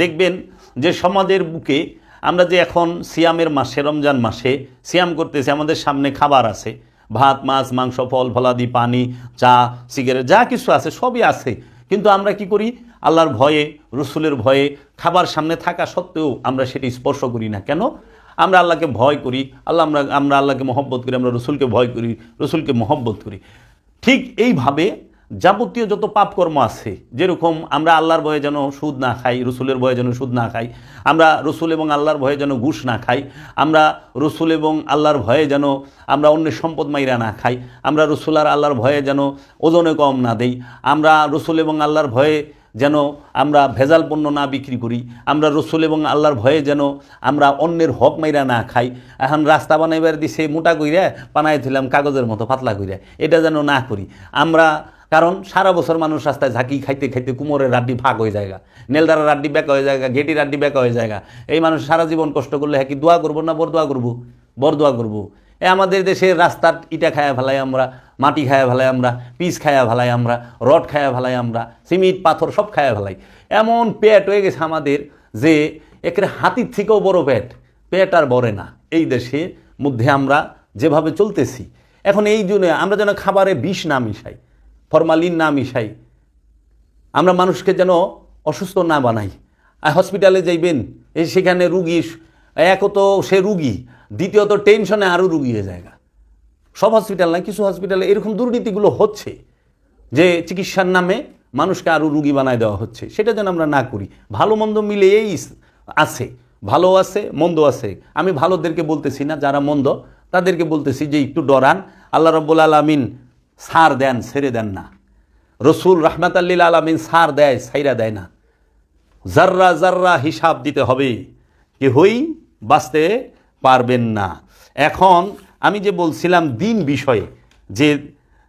দেখবেন যে সমাজের বুকে আমরা যে এখন সিয়ামের মাসে, রমজান মাসে সিয়াম করতেছি, আমাদের সামনে খাবার আছে, ভাত, মাছ, মাংস, ফল, ফলাদি, পানি, চা, সিগারেট, যা কিছু আছে সবই আছে, কিন্তু আমরা কি করি? আল্লাহর ভয়ে, রসুলের ভয়ে, খাবার সামনে থাকা সত্ত্বেও আমরা সেটি স্পর্শ করি না। কেন? আমরা আল্লাহকে ভয় করি, আমরা আল্লাহকে মহব্বত করি, আমরা রসুলকে ভয় করি, রসুলকে মহব্বত করি। ঠিক এইভাবে যাবতীয় যত পাপকর্ম আছে, যেরকম আমরা আল্লাহর ভয়ে যেন সুদ না খাই, রসুলের ভয়ে যেন সুদ না খাই, আমরা রসুল এবং আল্লাহর ভয়ে যেন ঘুষ না খাই, আমরা রসুল এবং আল্লাহর ভয়ে যেন আমরা অন্যের সম্পদ মাইরা না খাই, আমরা রসুল আর আল্লাহর ভয়ে যেন ওজনে কম না দেই, আমরা রসুল এবং আল্লাহর ভয়ে যেন আমরা ভেজাল পণ্য না বিক্রি করি, আমরা রসুল এবং আল্লাহর ভয়ে যেন আমরা অন্যের হক মাইরা না খাই। এখন রাস্তা বানাইবার দিছে মোটা কইরা বানাই দিলাম কাগজের মতো পাতলা কইরা, এটা যেন না করি আমরা। কারণ সারা বছর মানুষ রাস্তায় ঝাঁকি খাইতে খাইতে কুমোরের রাড্ডি ফাঁক হয়ে যায়, নেলদারের রাড্ডি ব্যাকা হয়ে যায়, ঘেটি রাড্ডি ব্যাকা হয়ে যায়। এই মানুষ সারা জীবন কষ্ট করলে হ্যাঁ কি দোয়া করবো না বরদোয়া করবো? বরদোয়া করবো। আমাদের দেশের রাস্তার ইটা খায়া ফেলাই আমরা, মাটি খায়া ফেলাই আমরা, পিচ খায়া ফেলাই আমরা, রড খায়া ফেলাই আমরা, সিমেন্ট পাথর সব খায়া ফেলাই। এমন পেট হয়ে গেছে আমাদের যে একেবারে হাতির থেকেও বড় পেট আর বড়ে না এই দেশের মধ্যে আমরা যেভাবে চলতেছি। এখন এই জন্য আমরা যেন খাবারে বিষ না মিশাই, ফরমালিন না মিশাই, আমরা মানুষকে যেন অসুস্থ না বানাই। হসপিটালে যাইবেন, সেখানে রুগী, এক তো সে রুগী, দ্বিতীয়ত টেনশনে আরও রুগী হয়ে যায়। সব হসপিটাল না, কিছু হসপিটালে এরকম দুর্নীতিগুলো হচ্ছে যে চিকিৎসার নামে মানুষকে আরও রুগী বানায় দেওয়া হচ্ছে। সেটা যেন আমরা না করি। ভালো মন্দ মিলেই আছে, ভালো আছে মন্দ আছে। আমি ভালোদেরকে বলতেছি না, যারা মন্দ তাদেরকে বলতেছি যে একটু ডরান। আল্লাহ রাব্বুল আলামিন ছাড় দেন, ছেড়ে দেন না। রসুল রাহমাতাল্লিল আলামিন ছাড় দেয়, ছাইরা দেয় না। জাররা জাররা হিসাব দিতে হবে, কেহই বাঁচতে পারবেন না। এখন আমি যে বলছিলাম দিন বিষয়ে, যে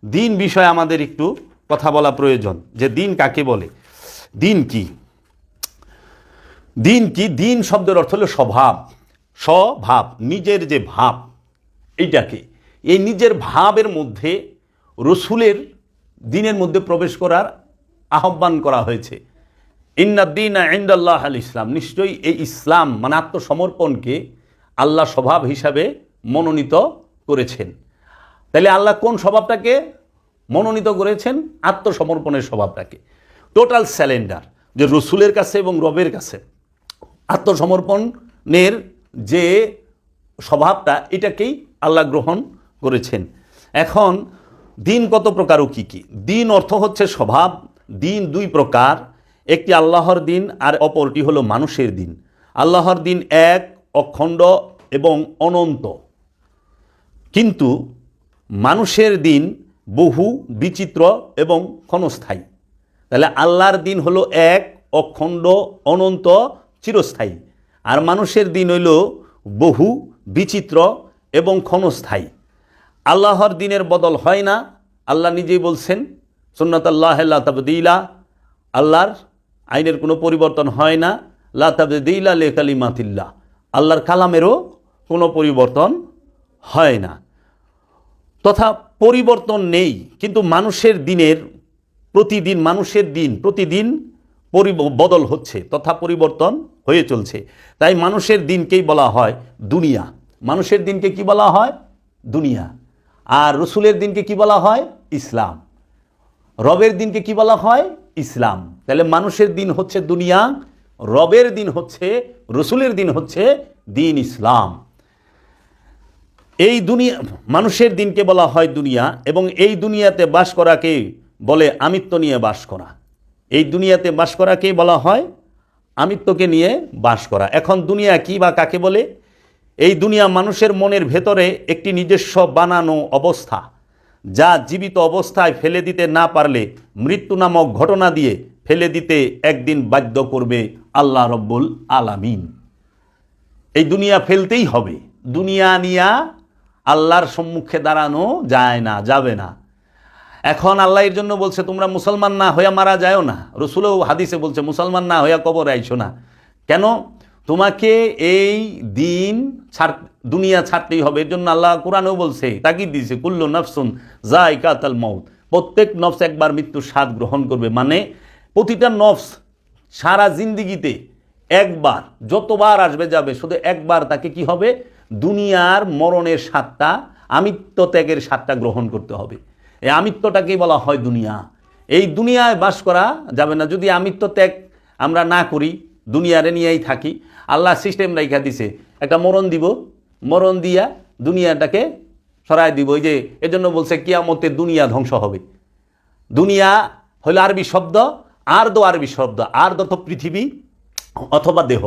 দিন বিষয়ে আমাদের একটু কথা বলা প্রয়োজন, যে দিন কাকে বলে, দিন কি? দিন কি? দিন শব্দের অর্থ হলো স্বভাব, স্বভাব, নিজের যে ভাব, এইটাকে, এই নিজের ভাবের মধ্যে রসুলের দিনের মধ্যে প্রবেশ করার আহ্বান করা হয়েছে। ইন্নাদ্দীনা ইনদাল্লাহ আল ইসলাম, নিশ্চয়ই এই ইসলাম মানে আত্মসমর্পণকে আল্লাহ স্বভাব হিসাবে মনোনীত করেছেন। তাহলে আল্লাহ কোন স্বভাবটাকে মনোনীত করেছেন? আত্মসমর্পণের স্বভাবটাকে, টোটাল স্যালেন্ডার, যে রসুলের কাছে এবং রবের কাছে আত্মসমর্পণের যে স্বভাবটা, এটাকেই আল্লাহ গ্রহণ করেছেন। এখন দিন কত প্রকার ও কী কী? দিন অর্থ হচ্ছে স্বভাব। দিন দুই প্রকার, একটি আল্লাহর দিন আর অপরটি হলো মানুষের দিন। আল্লাহর দিন এক, অখণ্ড এবং অনন্ত, কিন্তু মানুষের দিন বহু, বিচিত্র এবং ক্ষণস্থায়ী। তাহলে আল্লাহর দিন হলো এক, অখণ্ড, অনন্ত, চিরস্থায়ী, আর মানুষের দিন হইল বহু, বিচিত্র এবং ক্ষণস্থায়ী। আল্লাহর দিনের বদল হয় না, আল্লাহ নিজেই বলছেন সুন্নাতাল্লাহ লা তাবদীলা, আল্লাহর আইনের কোনো পরিবর্তন হয় না। লা তাবদীলা লিকালিমাতিল্লাহ, আল্লাহর কালামেরও কোনো পরিবর্তন হয় না, তথা পরিবর্তন নেই। কিন্তু মানুষের দিনের প্রতিদিন, মানুষের দিন প্রতিদিন বদল হচ্ছে তথা পরিবর্তন হয়ে চলছে। তাই মানুষের দিনকেই বলা হয় দুনিয়া। মানুষের দিনকে কি বলা হয়? দুনিয়া। আর রসুলের দিনকে কি বলা হয়? ইসলাম। রবের দিনকে কি বলা হয়? ইসলাম। তাহলে মানুষের দিন হচ্ছে দুনিয়া, রবের দিন হচ্ছে, রসুলের দিন হচ্ছে দিন ইসলাম। এই দুনিয়া, মানুষের দিনকে বলা হয় দুনিয়া, এবং এই দুনিয়াতে বাস করাকে বলে আমিত্ব নিয়ে বাস করা। এই দুনিয়াতে বাস করাকেই বলা হয় আমিত্বকে নিয়ে বাস করা। এখন দুনিয়া কি বা কাকে বলে? এই দুনিয়া মানুষের মনের ভেতরে একটি নিজস্ব বানানো অবস্থা, যা জীবিত অবস্থায় ফেলে দিতে না পারলে মৃত্যু নামক ঘটনা দিয়ে ফেলে দিতে একদিন বাধ্য করবে আল্লাহ রব্বুল আলামিন। এই দুনিয়া ফেলতেই হবে। দুনিয়া নিয়া আল্লাহর সম্মুখে দাঁড়ানো যায় না, যাবে না। এখন আল্লাহ এর জন্য বলছে তোমরা মুসলমান না হইয়া মারা যায়ও না। রসুলও হাদিসে বলছে মুসলমান না হইয়া কবরে আইসো না। কেন? তোমাকে এই দিন দুনিয়া ছাড়তেই হবে। এর জন্য আল্লাহ কোরআনেও বলছে, তাগিদ দিয়েছে, কুল্লু নাফসুন যায়কাতুল মাউত, প্রত্যেক নফস একবার মৃত্যুর স্বাদ গ্রহণ করবে। মানে প্রতিটা নফস সারা জিন্দিগিতে একবার, যতবার আসবে যাবে, শুধু একবার তাকে কি হবে? দুনিয়ার মরণের স্বাদটা, আমিত্ব ত্যাগের স্বাদটা গ্রহণ করতে হবে। এই আমিত্বটাকেই বলা হয় দুনিয়া। এই দুনিয়ায় বাস করা যাবে না যদি আমিত্ব ত্যাগ আমরা না করি, দুনিয়ারে নিয়েই থাকি। আল্লাহ সিস্টেম রাইখা দিছে, একটা মরণ দিব, মরণ দিয়া দুনিয়াটাকে সরাই দিব। ওই যে এজন্য বলছে কিয়ামতে দুনিয়া ধ্বংস হবে। দুনিয়া হলো আরবি শব্দ, আর্দ আরবি শব্দ। আর্দ অর্থ পৃথিবী অথবা দেহ,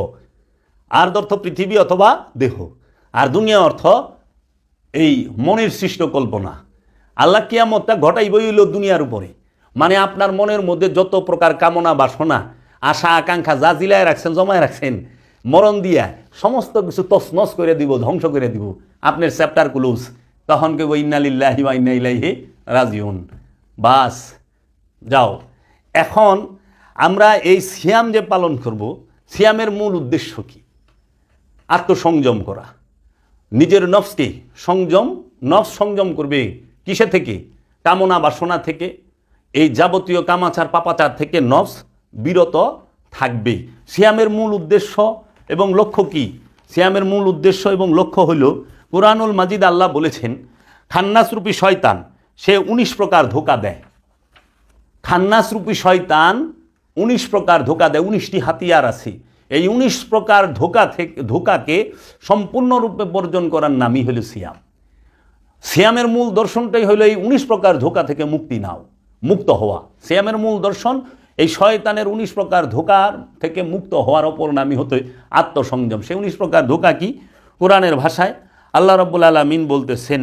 আর্দ অর্থ পৃথিবী অথবা দেহ, আর দুনিয়া অর্থ এই মনের সৃষ্ট কল্পনা। আল্লাহ কিয়ামতটা ঘটাইবই হইল দুনিয়ার উপরে। মানে আপনার মনের মধ্যে যত প্রকার কামনা বাসনা আশা আকাঙ্ক্ষা যা জিলায় রাখছেন, জমায় রাখছেন, মরণ দিয়া সমস্ত কিছু তছনছ করে দিব, ধ্বংস করে দিব। আপনার চ্যাপ্টার ক্লোজ। তখন কেউ ইন্না লিল্লাহি ওয়া ইন্না ইলাইহি রাজিউন, বাস যাও। এখন আমরা এই সিয়াম যে পালন করব, সিয়ামের মূল উদ্দেশ্য কি? আত্মসংযম করা, নিজের নফসকে সংযম, নফস সংযম করবে কিসে থেকে? কামনা বাসনা থেকে, এই যাবতীয় কামাচার পাপাচার থেকে নফস বিরত থাকবে। সিয়ামের মূল উদ্দেশ্য এবং লক্ষ্য কি? সিয়ামের মূল উদ্দেশ্য এবং লক্ষ্য হইল, কুরআনুল মাজিদ আল্লাহ বলেছেন, খান্নাসরূপী শয়তান সে 19 প্রকার ধোঁকা দেয়। খান্নাসরূপী শয়তান 19 প্রকার ধোঁকা দেয়, 19টি হাতিয়ার আছে। এই 19 প্রকার ধোঁকাকে সম্পূর্ণরূপে বর্জন করার নামই হলো সিয়াম। সিয়ামের মূল দর্শনটাই হলো এই 19 প্রকার ধোঁকা থেকে মুক্তি নাও, মুক্ত হওয়া। সিয়ামের মূল দর্শন এই শয়তানের 19 প্রকার ধোঁকার থেকে মুক্ত হওয়ার অপর নামই হতে আত্মসংযম। সেই 19 প্রকার ধোঁকা কি? কোরআনের ভাষায় আল্লাহ রাব্বুল আলামিন বলতেছেন,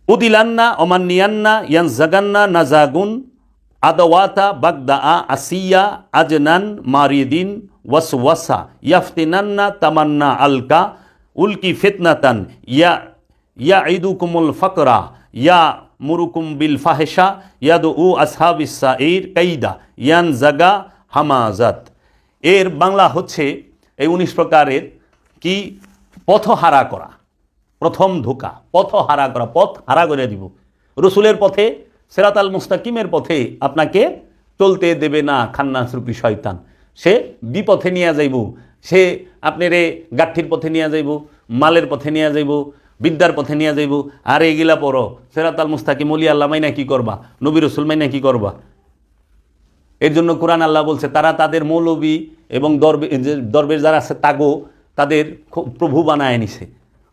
উদিলান্না অমান্নিয়ান্না ইয়ানজাগান্না নাজাগুন আদাওয়াতা বাগদা আসিয়া আজনান মারিদিন ওয়াসওয়াসা ইয়াফতিনান্না তামান্না আলকা উলকি ফিতনাতান ইয়াইদুকুমুল ফাকরা মুরুকুম বিল ফাহেশা ইয়াদু আসহাবিস সাঈর কাইদা ইয়ানজাগা হামাজাত। এর বাংলা হচ্ছে এই 19 প্রকারের কি? পথ হারা করা। প্রথম ধোঁকা পথ হারা করা, পথ হারা করে দিব। রসুলের পথে, সিরাতাল মুস্তাকিমের পথে আপনাকে চলতে দেবে না খান্নাসরূপী শয়তান। সে বিপথে নিয়ে যাইব, সে আপনারে গাঠির পথে নিয়ে যাইব, মালের পথে নিয়ে যাইব, বিদ্যার পথে নিয়ে যাইব। আর এগুলা পড়ো সিরাতাল মুস্তাকিম, ওলি আল্লাহ মাইনা কি করবা, নবী রসুল মাইনা কি করবা? এর জন্য কোরআন আল্লাহ বলছে, তারা তাদের মৌলবী এবং দরবেশ যারা আছে তাগো তাদের প্রভু বানায় নিছে।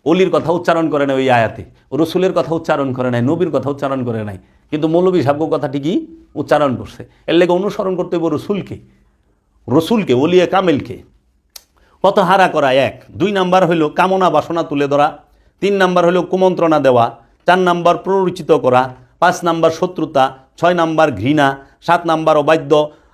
অলির কথা উচ্চারণ করে নাই ওই আয়াতে, রসুলের কথা উচ্চারণ করে নাই, নবীর কথা উচ্চারণ করে নাই, কিন্তু মৌলবী সাব্য কথা ঠিকই উচ্চারণ করছে। এর লেগে অনুসরণ করতে হবে রসুলকে, ওলিয়ে কামেলকে। পথ হারা করা 1। 2 নাম্বার হইল কামনা বাসনা তুলে ধরা। 3 নাম্বার হইল কুমন্ত্রণা দেওয়া। 4 নাম্বার প্ররোচিত করা। 5 নাম্বার শত্রুতা। 6 নাম্বার ঘৃণা। 7 নাম্বার অবাধ্য।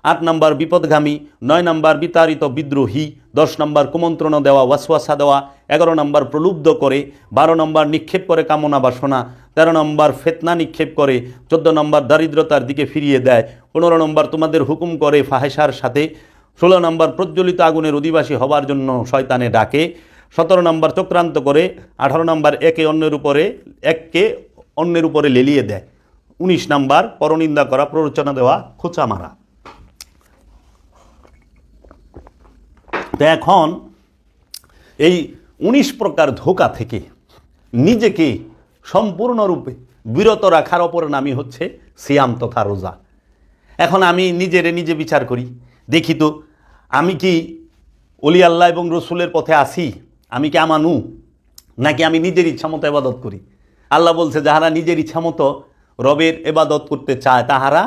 8 নাম্বার বিপদগামী। 9 নাম্বার বিতাড়িত বিদ্রোহী। 10 নাম্বার কুমন্ত্রণা দেওয়া, ওয়াসওয়াসা দেওয়া। 11 নাম্বার প্রলুব্ধ করে। 12 নাম্বার নিক্ষেপ করে কামনা বাসনা। 13 নম্বর ফেতনা নিক্ষেপ করে। 14 নম্বর দারিদ্রতার দিকে ফিরিয়ে দেয়। 15 নম্বর তোমাদের হুকুম করে ফাহেসার সাথে। 16 নম্বর প্রজ্বলিত আগুনের অধিবাসী হবার জন্য শয়তানে ডাকে। 17 নম্বর চক্রান্ত করে। 18 নম্বর এককে অন্যের উপরে লেলিয়ে দেয়। 19 নম্বর পরনিন্দা করা, প্ররোচনা দেওয়া, খোঁচা মারা। তো এখন এই 19 প্রকার ধোঁকা থেকে নিজেকে সম্পূর্ণরূপে বিরত রাখার অপর নামই হচ্ছে সিয়াম তথা রোজা। এখন আমি নিজে বিচার করি, দেখি তো আমি কি অলি আল্লাহ এবং রসুলের পথে আসি? আমি কি আমানু, নাকি আমি নিজের ইচ্ছামতো এবাদত করি? আল্লাহ বলছে, যাহারা নিজের ইচ্ছামতো রবের এবাদত করতে চায় তাহারা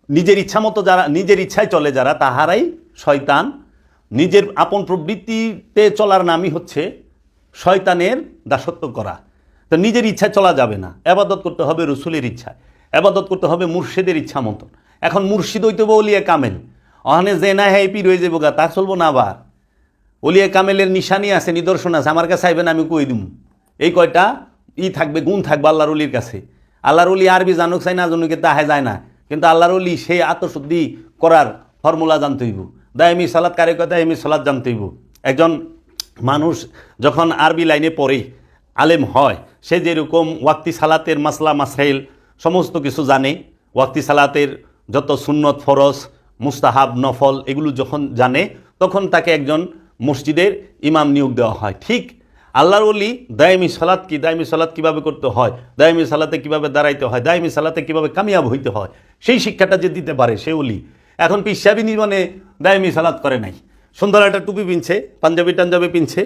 নিজের ইচ্ছামতো, যারা নিজের ইচ্ছায় চলে যারা, তাহারাই শয়তান। নিজের আপন প্রবৃত্তিতে চলার নামই হচ্ছে শয়তানের দাসত্ব করা। তো নিজের ইচ্ছায় চলা যাবে না, এবাদত করতে হবে রসুলের ইচ্ছায়, এবাদত করতে হবে মুর্শিদের ইচ্ছা মতন। এখন মুর্শিদ হইতে হবে অলিয়া কামেল, অহানে যে না হ্যাঁ পীর হয়ে যাবো গা, তা চলবো না। আবার অলিয়া কামেলের নিশানি আছে, নিদর্শন আছে, আমার কাছে আইবেন, আমি কই দিম। এই কয়টা থাকবে, গুণ থাকবে আল্লাহর অলির কাছে। আল্লাহর অলি আরবি জানুক চাই না জানুকে তাহে যায় না, কিন্তু আল্লাহর অলি সেই আত্মশুদ্ধি করার ফর্মুলা জানতে হইব। দায়মি সালাত কারে কয়, দায়মি সালাত জানতে হইব। একজন মানুষ যখন আরবি লাইনে পড়ে আলেম হয়, সে যেরকম ওয়াক্তি সালাতের মাসলা মাসাইল সমস্ত কিছু জানে, ওয়াক্তি সালাতের যত সুন্নত ফরজ মুস্তাহাব নফল এগুলো যখন জানে, তখন তাকে একজন মসজিদের ইমাম নিয়োগ দেওয়া হয়। ঠিক আল্লাহর ওলি দায়মি সালাত কি, দায়মি সালাত কীভাবে করতে হয়, দায়মি সালাতে কীভাবে দাঁড়াইতে হয়, দায়মি সালাতে কীভাবে কামিয়াব হইতে হয়, সেই শিক্ষাটা যে দিতে পারে সে ওলি। এখন পিসাবি জীবনে দায়মি সালাত করে নাই, সুন্দর একটা টুপি পিনছে, পাঞ্জাবি টাঞ্জাবি পিনছে,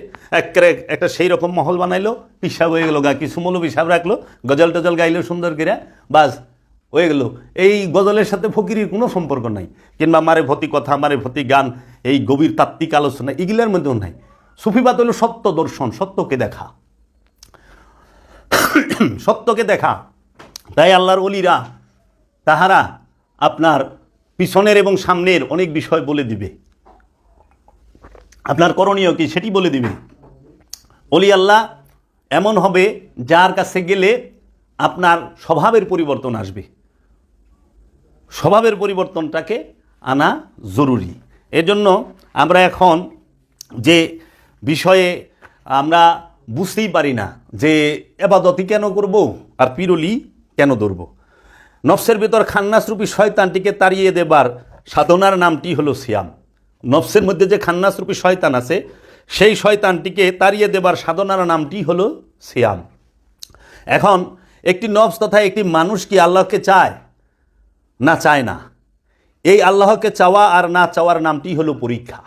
একটা সেই রকম মহল বানাইলো, পিসাব হয়ে গেলো, কিছু মৌলবি সাহেব রাখলো, গজল টজল গাইলো সুন্দর করে, বাস হয়ে গেল। এই গজলের সাথে ফকিরির কোনো সম্পর্ক নাই, কিংবা মারেফতি কথা, মারেফতি গান, এই গভীর তাত্ত্বিক আলোচনা এগুলোর মধ্যেও নাই। সুফিবাদ হলো সত্য দর্শন, সত্যকে দেখা, সত্যকে দেখা। তাই আল্লাহর ওলিরা তাহারা আপনার পিছনের এবং সামনের অনেক বিষয় বলে দিবে, আপনার করণীয় কি সেটি বলে দিবে। ওলি আল্লাহ এমন হবে যার কাছে গেলে আপনার স্বভাবের পরিবর্তন আসবে। স্বভাবের পরিবর্তনটাকে আনা জরুরি। এজন্য আমরা এখন যে বিষয়ে আমরা বুঝতেই পারি না যে এবাদতি কেন করব আর পিরলি কেন ধরব। নফসের ভিতর খান্নাসরূপী শয়তানটিকে তাড়িয়ে দেবার সাধনার নামটি হলো সিয়াম। নফসের মধ্যে যে খান্নাসরূপী শয়তান আছে, সেই শয়তানটিকে তাড়িয়ে দেবার সাধনার নামটি হলো সিয়াম। এখন একটি নফস তথা একটি মানুষ কি আল্লাহকে চায় না চায় না? এই আল্লাহকে চাওয়া আর না চাওয়ার নামটি হলো পরীক্ষা।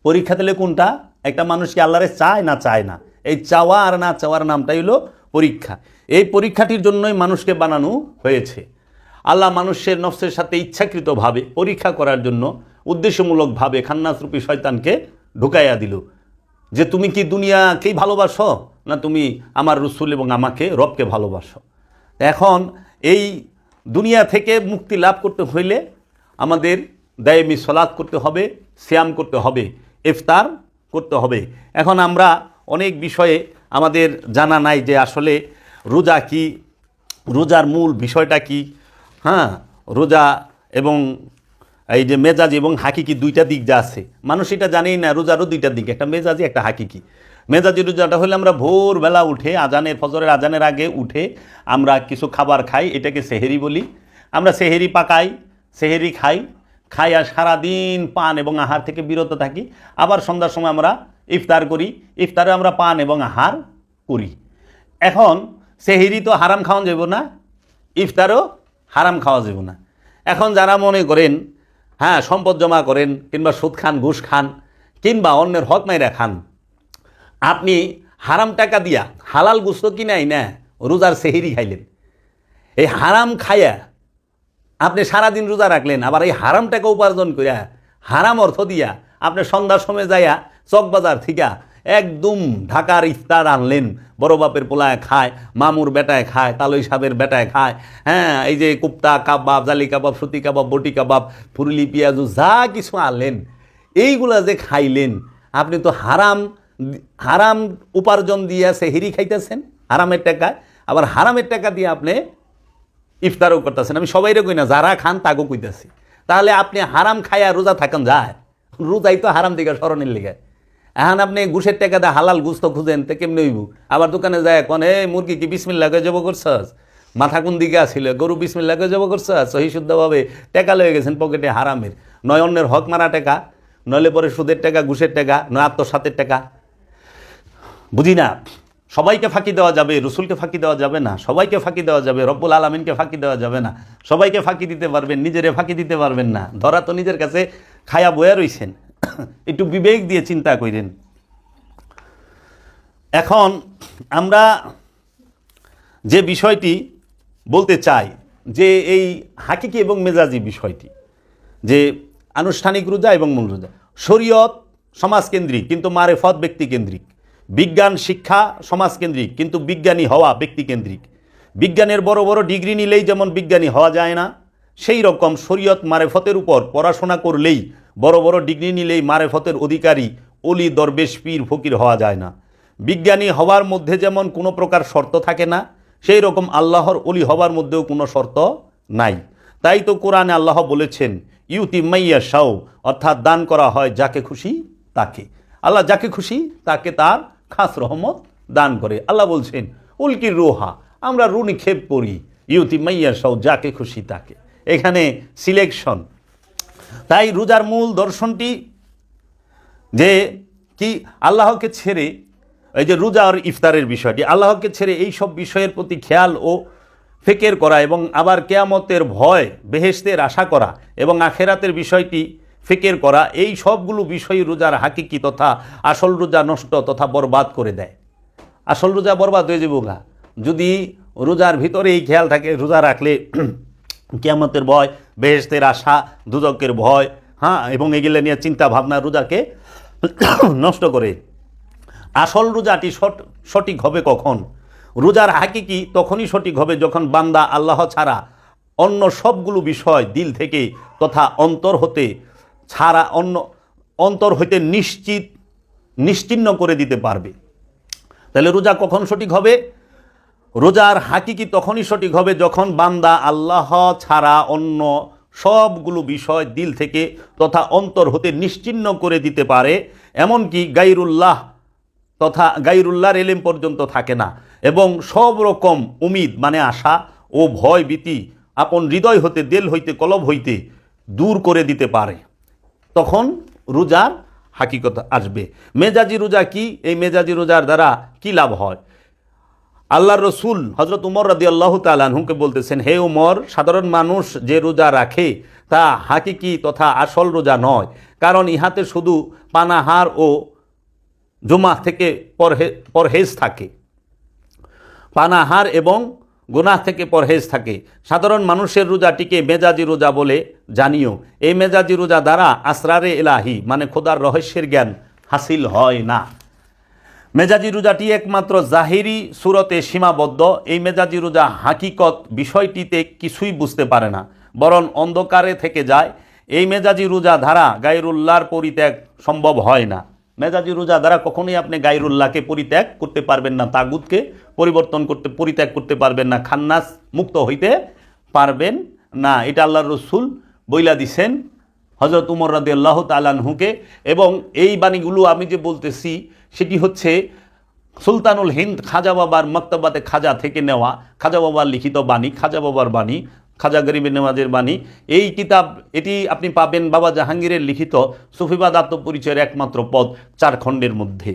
পরীক্ষা দিলে কোনটা? একটা মানুষ কি আল্লাহরে চায় না চায় না, এই চাওয়া আর না চাওয়ার নামটাই হলো পরীক্ষা। এই পরীক্ষাটির জন্যই মানুষকে বানানো হয়েছে। আল্লাহ মানুষের নফসের সাথে ইচ্ছাকৃতভাবে পরীক্ষা করার জন্য উদ্দেশ্যমূলকভাবে খান্নাসরূপী শয়তানকে ঢুকাইয়া দিল যে তুমি কি দুনিয়াকেই ভালোবাসো না তুমি আমার রসুল এবং আমাকে রবকে ভালোবাসো। এখন এই দুনিয়া থেকে মুক্তি লাভ করতে হইলে আমাদের দায়েমি সলাৎ করতে হবে, সিয়াম করতে হবে, ইফতার করতে হবে। এখন আমরা অনেক বিষয়ে আমাদের জানা নাই যে আসলে রোজা কি, রোজার মূল বিষয়টা কি। হ্যাঁ, রোজা এবং এই যে মেজাজি এবং হাকিকি দুইটা দিক যা আছে, মানুষ এটা জানেই না। রোজারও দুইটা দিক, একটা মেজাজি একটা হাকিকি। মেজাজি রোজাটা হলে আমরা ভোরবেলা উঠে আজানের, ফজরের আজানের আগে উঠে আমরা কিছু খাবার খাই, এটাকে সেহেরি বলি। আমরা সেহেরি পাকাই, সেহেরি খাই আর সারাদিন পান এবং আহার থেকে বিরত থাকি। আবার সন্ধ্যার সময় আমরা ইফতার করি, ইফতারে আমরা পান এবং আহার করি। এখন সেহেরি তো হারাম খাওয়া যাব না, ইফতারও হারাম খাওয়া যাব না। এখন যারা মনে করেন হ্যাঁ সম্পদ জমা করেন কিংবা সুদ খান, ঘুষ খান কিংবা অন্যের হক মাইরা খান, আপনি হারাম টাকা দিয়া হালাল গুস্ত কিনাই না রোজার সেহেরি খাইলেন। এই হারাম খাইয়া আপনি সারাদিন রোজা রাখলেন, আবার এই হারাম টাকা উপার্জন করিয়া হারাম অর্থ দিয়া আপনি সন্ধ্যার সময় যাইয়া চকবাজার থেকে একদম ঢাকার ইফতার আনলেন। বড় বাপের পোলায় খায়, মামুর বেটায় খায়, তালই সাহেবের বেটায় খায়। হ্যাঁ, এই যে কুপ্তা কাবাব, জালি কাবাব, সুতি কাবাব, বটি কাবাব, ফুরলি পেঁয়াজু যা কিছু আনলেন, এইগুলা যে খাইলেন, আপনি তো হারাম উপার্জন দিয়া সেহেরি খাইতেছেন হারামের টাকায়, আবার হারামের টাকা দিয়ে আপনি ইফতারও করতেছেন। আমি সবাইরে কই না, যারা খান তাকেও কইতেছি। তাহলে আপনি হারাম খাইয়া রোজা থাকেন যায়? রোজাই তো হারাম দিকে স্মরণের লিগে। এখন আপনি ঘুষের টাকা দিয়ে হালাল গুস্ত খুঁজেন তো কেমনি হইব? আবার দোকানে যায় কনে মুরগি কি বিসমিল্লাহ করে জব করছস, মাথা কোন দিকে আসিল, গরু বিসমিল্লাহ করে জব করছস, সহি শুদ্ধভাবে টাকা লয়ে গেছেন পকেটে হারামের। নয় অন্যের হক মারা টাকা, নইলে পরে সুদের টাকা, ঘুষের টাকা, নয় আত্মসাতের টাকা। বুঝি না, সবাইকে ফাঁকি দেওয়া যাবে, রসুলকে ফাঁকি দেওয়া যাবে না। সবাইকে ফাঁকি দেওয়া যাবে, রব্বুল আলামিনকে ফাঁকি দেওয়া যাবে না। সবাইকে ফাঁকি দিতে পারবেন, নিজেরে ফাঁকি দিতে পারবেন না। ধরা তো নিজের কাছে খায়া বয়া রইছেন। একটু বিবেক দিয়ে চিন্তা করেন। এখন আমরা যে বিষয়টি বলতে চাই যে এই হাকিকি এবং মেজাজি বিষয়টি, যে আনুষ্ঠানিক রোজা এবং মূল রোজা, শরীয়ত সমাজকেন্দ্রিক কিন্তু মারেফত ব্যক্তিকেন্দ্রিক, বিজ্ঞান শিক্ষা সমাজকেন্দ্রিক কিন্তু বিজ্ঞানী হওয়া ব্যক্তিকেন্দ্রিক। বিজ্ঞানের বড় বড় ডিগ্রি নিলেই যেমন বিজ্ঞানী হওয়া যায় না, সেই রকম শরীয়ত মারেফতের উপর পড়াশোনা করলেই, বড় বড় ডিগ্রি নিলেই মারেফতের অধিকারী অলি, দরবেশ, পীর, ফকির হওয়া যায় না। বিজ্ঞানী হওয়ার মধ্যে যেমন কোনো প্রকার শর্ত থাকে না, সেই রকম আল্লাহর অলি হওয়ার মধ্যেও কোনো শর্ত নাই। তাই তো কোরআনে আল্লাহ বলেছেন ইউতি মাইয়া শাও, অর্থাৎ দান করা হয় যাকে খুশি তাকে। আল্লাহ যাকে খুশি তাকে তার খাস রহমত দান করে। আল্লাহ বলছেন উলকির রোহা, আমরা রু নিক্ষেপ করি, ইউতি মাইয়া শাও, যাকে খুশি তাকে। এখানে সিলেকশন। তাই রোজার মূল দর্শনটি যে কি, আল্লাহকে ছেড়ে এই যে রোজা আর ইফতারের বিষয়টি, আল্লাহকে ছেড়ে এই সব বিষয়ের প্রতি খেয়াল ও ফিকির করা এবং আবার কিয়ামতের ভয়, বেহেশতের আশা করা এবং আখেরাতের বিষয়টি ফিকির করা, এই সবগুলো বিষয় রোজার হাকিকি তথা আসল রোজা নষ্ট তথা বরবাদ করে দেয়। আসল রোজা বরবাদ হয়ে যাবো গা যদি রোজার ভিতরে এই খেয়াল থাকে। রোজা রাখলে কিয়ামতের ভয়, বেহেশতের আশা, দুজকের ভয়, হ্যাঁ, এবং এগুলো নিয়ে চিন্তা ভাবনা রোজাকে নষ্ট করে। আসল রোজাটি সঠিক হবে কখন? রোজার হাকিকি তখনই সঠিক হবে যখন বান্দা আল্লাহ ছাড়া অন্য সবগুলো বিষয় দিল থেকে তথা অন্তর হইতে নিশ্চিহ্ন করে দিতে পারবে। তাহলে রোজা কখন সঠিক হবে? রোজার হাকিকি তখনই সঠিক হবে যখন বান্দা আল্লাহ ছাড়া অন্য সবগুলো বিষয় দিল থেকে তথা অন্তর হতে নিশ্চিহ্ন করে দিতে পারে, এমনকি গায়রুল্লাহর এলেম পর্যন্ত থাকে না, এবং সব রকম উমিদ মানে আশা ও ভয় ভীতি আপন হৃদয় হতে, দিল হইতে, কলব হইতে দূর করে দিতে পারে। তখন রোজার হাকিকত আসবে। মেজাজি রোজা কি? এই মেজাজি রোজার দ্বারা কি লাভ হয়? আল্লাহর রসুল হজরত উমর রাদিয়াল্লাহু তাআলা আনহুকে বলতেছেন, হে উমর, সাধারণ মানুষ যে রোজা রাখে তা হাকিকি তথা আসল রোজা নয়, কারণ ইহাতে শুধু পানাহার ও জুমা থেকে পরহেজ থাকে, পানাহার এবং গুনাহ থেকে পরহেজ থাকে। সাধারণ মানুষের রোজাটিকে মেজাজি রোজা বলে জানিও। এই মেজাজি রোজা দ্বারা আসরারে এলাহি মানে খোদার রহস্যের জ্ঞান হাসিল হয় না। মেজাজি রোজাটি একমাত্র জাহিরি সুরতে সীমাবদ্ধ। এই মেজাজি রোজা হাকিকত বিষয়টিতে কিছুই বুঝতে পারে না, বরং অন্ধকারে থেকে যায়। এই মেজাজি রোজা দ্বারা গায়রুল্লাহর পরিত্যাগ সম্ভব হয় না। মেজাজি রোজা দ্বারা কখনোই আপনি গায়রুল্লাহকে পরিত্যাগ করতে পারবেন না, তাগুতকে পরিত্যাগ করতে পারবেন না, খান্নাস মুক্ত হইতে পারবেন না। এটা আল্লাহর রসুল বইলা দিছেন হজরত উমর রাদিয়াল্লাহু তাআলা আনহুকে। এবং এই বাণীগুলো আমি যে বলতেছি সেটি হচ্ছে সুলতানুল হিন্দ খাজা বাবার মক্তবাতে খাজা থেকে নেওয়া, খাজা বাবার লিখিত বাণী, খাজা বাবার বাণী, খাজা গরিবে নেওয়াজের বাণী। এই কিতাব এটি আপনি পাবেন বাবা জাহাঙ্গীরের লিখিত সুফিবাদ আত্মপরিচয়ের একমাত্র পদ 4 খণ্ডের মধ্যে।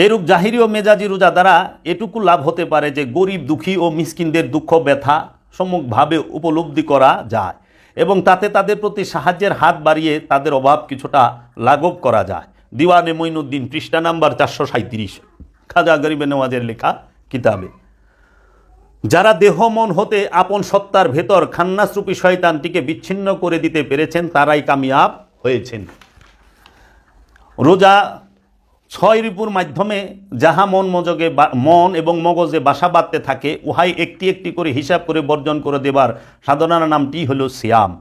এরূপ জাহিরি ও মেজাজি রোজা দ্বারা এটুকু লাভ হতে পারে যে গরিব, দুঃখী ও মিসকিনদের দুঃখ ব্যথা সম্মুখভাবে উপলব্ধি করা যায়, এবং তাতে তাদের প্রতি সাহায্যের হাত বাড়িয়ে তাদের অভাব কিছুটা লাঘব করা যায়। দিওয়ানে মঈনুদ্দিন, পৃষ্ঠা নাম্বার 437, খাজা গরিবে নেওয়াজের লেখা কিতাবে। যারা দেহ মন হতে আপন সত্তার ভেতর খান্নাসরূপী শয়তানটিকে বিচ্ছিন্ন করে দিতে পেরেছেন তারাই কামিয়াব হয়েছেন। রোজা 6 রিপুর মাধ্যমে যাহা মন এবং মগজে বাসা বাঁধতে থাকে, উহাই একটি একটি করে হিসাব করে বর্জন করে দেবার সাধনার নামটি হলো সিয়াম।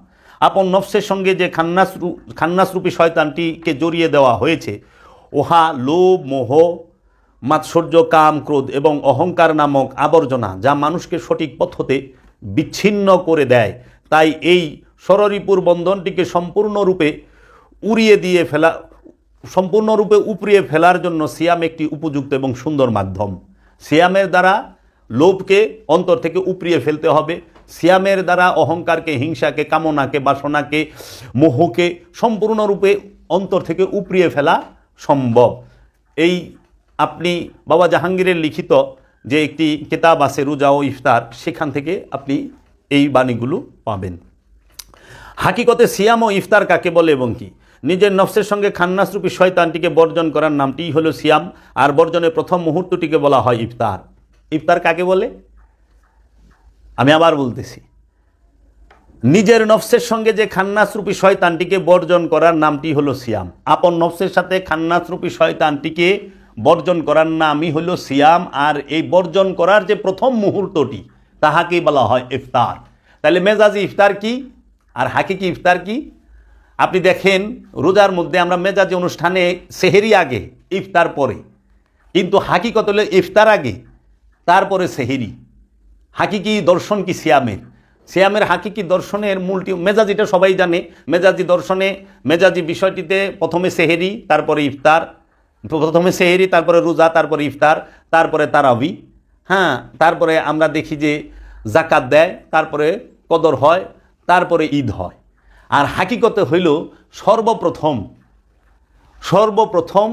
আপন নফসের সঙ্গে যে খান্নাসরূপী শয়তানটিকে জড়িয়ে দেওয়া হয়েছে, উহা লোভ, মোহ, মাৎসর্য, কাম, ক্রোধ এবং অহংকার নামক আবর্জনা, যা মানুষকে সঠিক পথ হতে বিচ্ছিন্ন করে দেয়। তাই এই ষড়রিপুর বন্ধনটিকে সম্পূর্ণরূপে উপড়িয়ে ফেলার জন্য সিয়াম একটি উপযুক্ত এবং সুন্দর মাধ্যম। সিয়ামের দ্বারা লোভকে অন্তর থেকে উপড়িয়ে ফেলতে হবে। সিয়ামের দ্বারা অহংকারকে, হিংসাকে, কামনাকে, বাসনাকে, মোহকে সম্পূর্ণরূপে অন্তর থেকে উপড়িয়ে ফেলা সম্ভব। এই আপনি বাবা জাহাঙ্গীরের লিখিত যে একটি কিতাব আছে রোজা ও ইফতার, সেখান থেকে আপনি এই বাণীগুলো পাবেন। হাকিকতে সিয়াম ও ইফতার কাকে বলে এবং কি? নিজের নফসের সঙ্গে খান্নাসরূপী শয়তানটিকে বর্জন করার নামটিই হলো সিয়াম, আর বর্জনের প্রথম মুহূর্তটিকে বলা হয় ইফতার। ইফতার কাকে বলে? আমি আবার বলতেছি, নিজের নফসের সঙ্গে যে খান্নাসরূপী শয়তানটিকে বর্জন করার নামটি হলো সিয়াম। আপন নফসের সাথে খান্নাসরূপী শয়তানটিকে বর্জন করার নামই হলো সিয়াম। আর এই বর্জন করার যে প্রথম মুহূর্তটি, তাহাকেই বলা হয় ইফতার। তাহলে মেজাজি ইফতার কি আর হাকিকি ইফতার কি? আপনি দেখেন রোজার মধ্যে আমরা মেজাজি অনুষ্ঠানে সেহেরি আগে, ইফতার পরে, কিন্তু হাকিকত হলো ইফতার আগে তারপরে সেহেরি। হাকিকি দর্শন কি সিয়ামের? সিয়ামের হাকিকি দর্শনের মূলটি মেজাজিটা সবাই জানে। মেজাজি দর্শনে, মেজাজি বিষয়টিতে প্রথমে সেহেরি, তারপরে ইফতার, প্রথমে সেহেরি, তারপরে রোজা, তারপরে ইফতার, তারপরে তারাবি, হ্যাঁ, তারপরে আমরা দেখি যে জাকাত দেয়, তারপরে কদর হয়, তারপরে ঈদ হয়। আর হাকিকতে হইল সর্বপ্রথম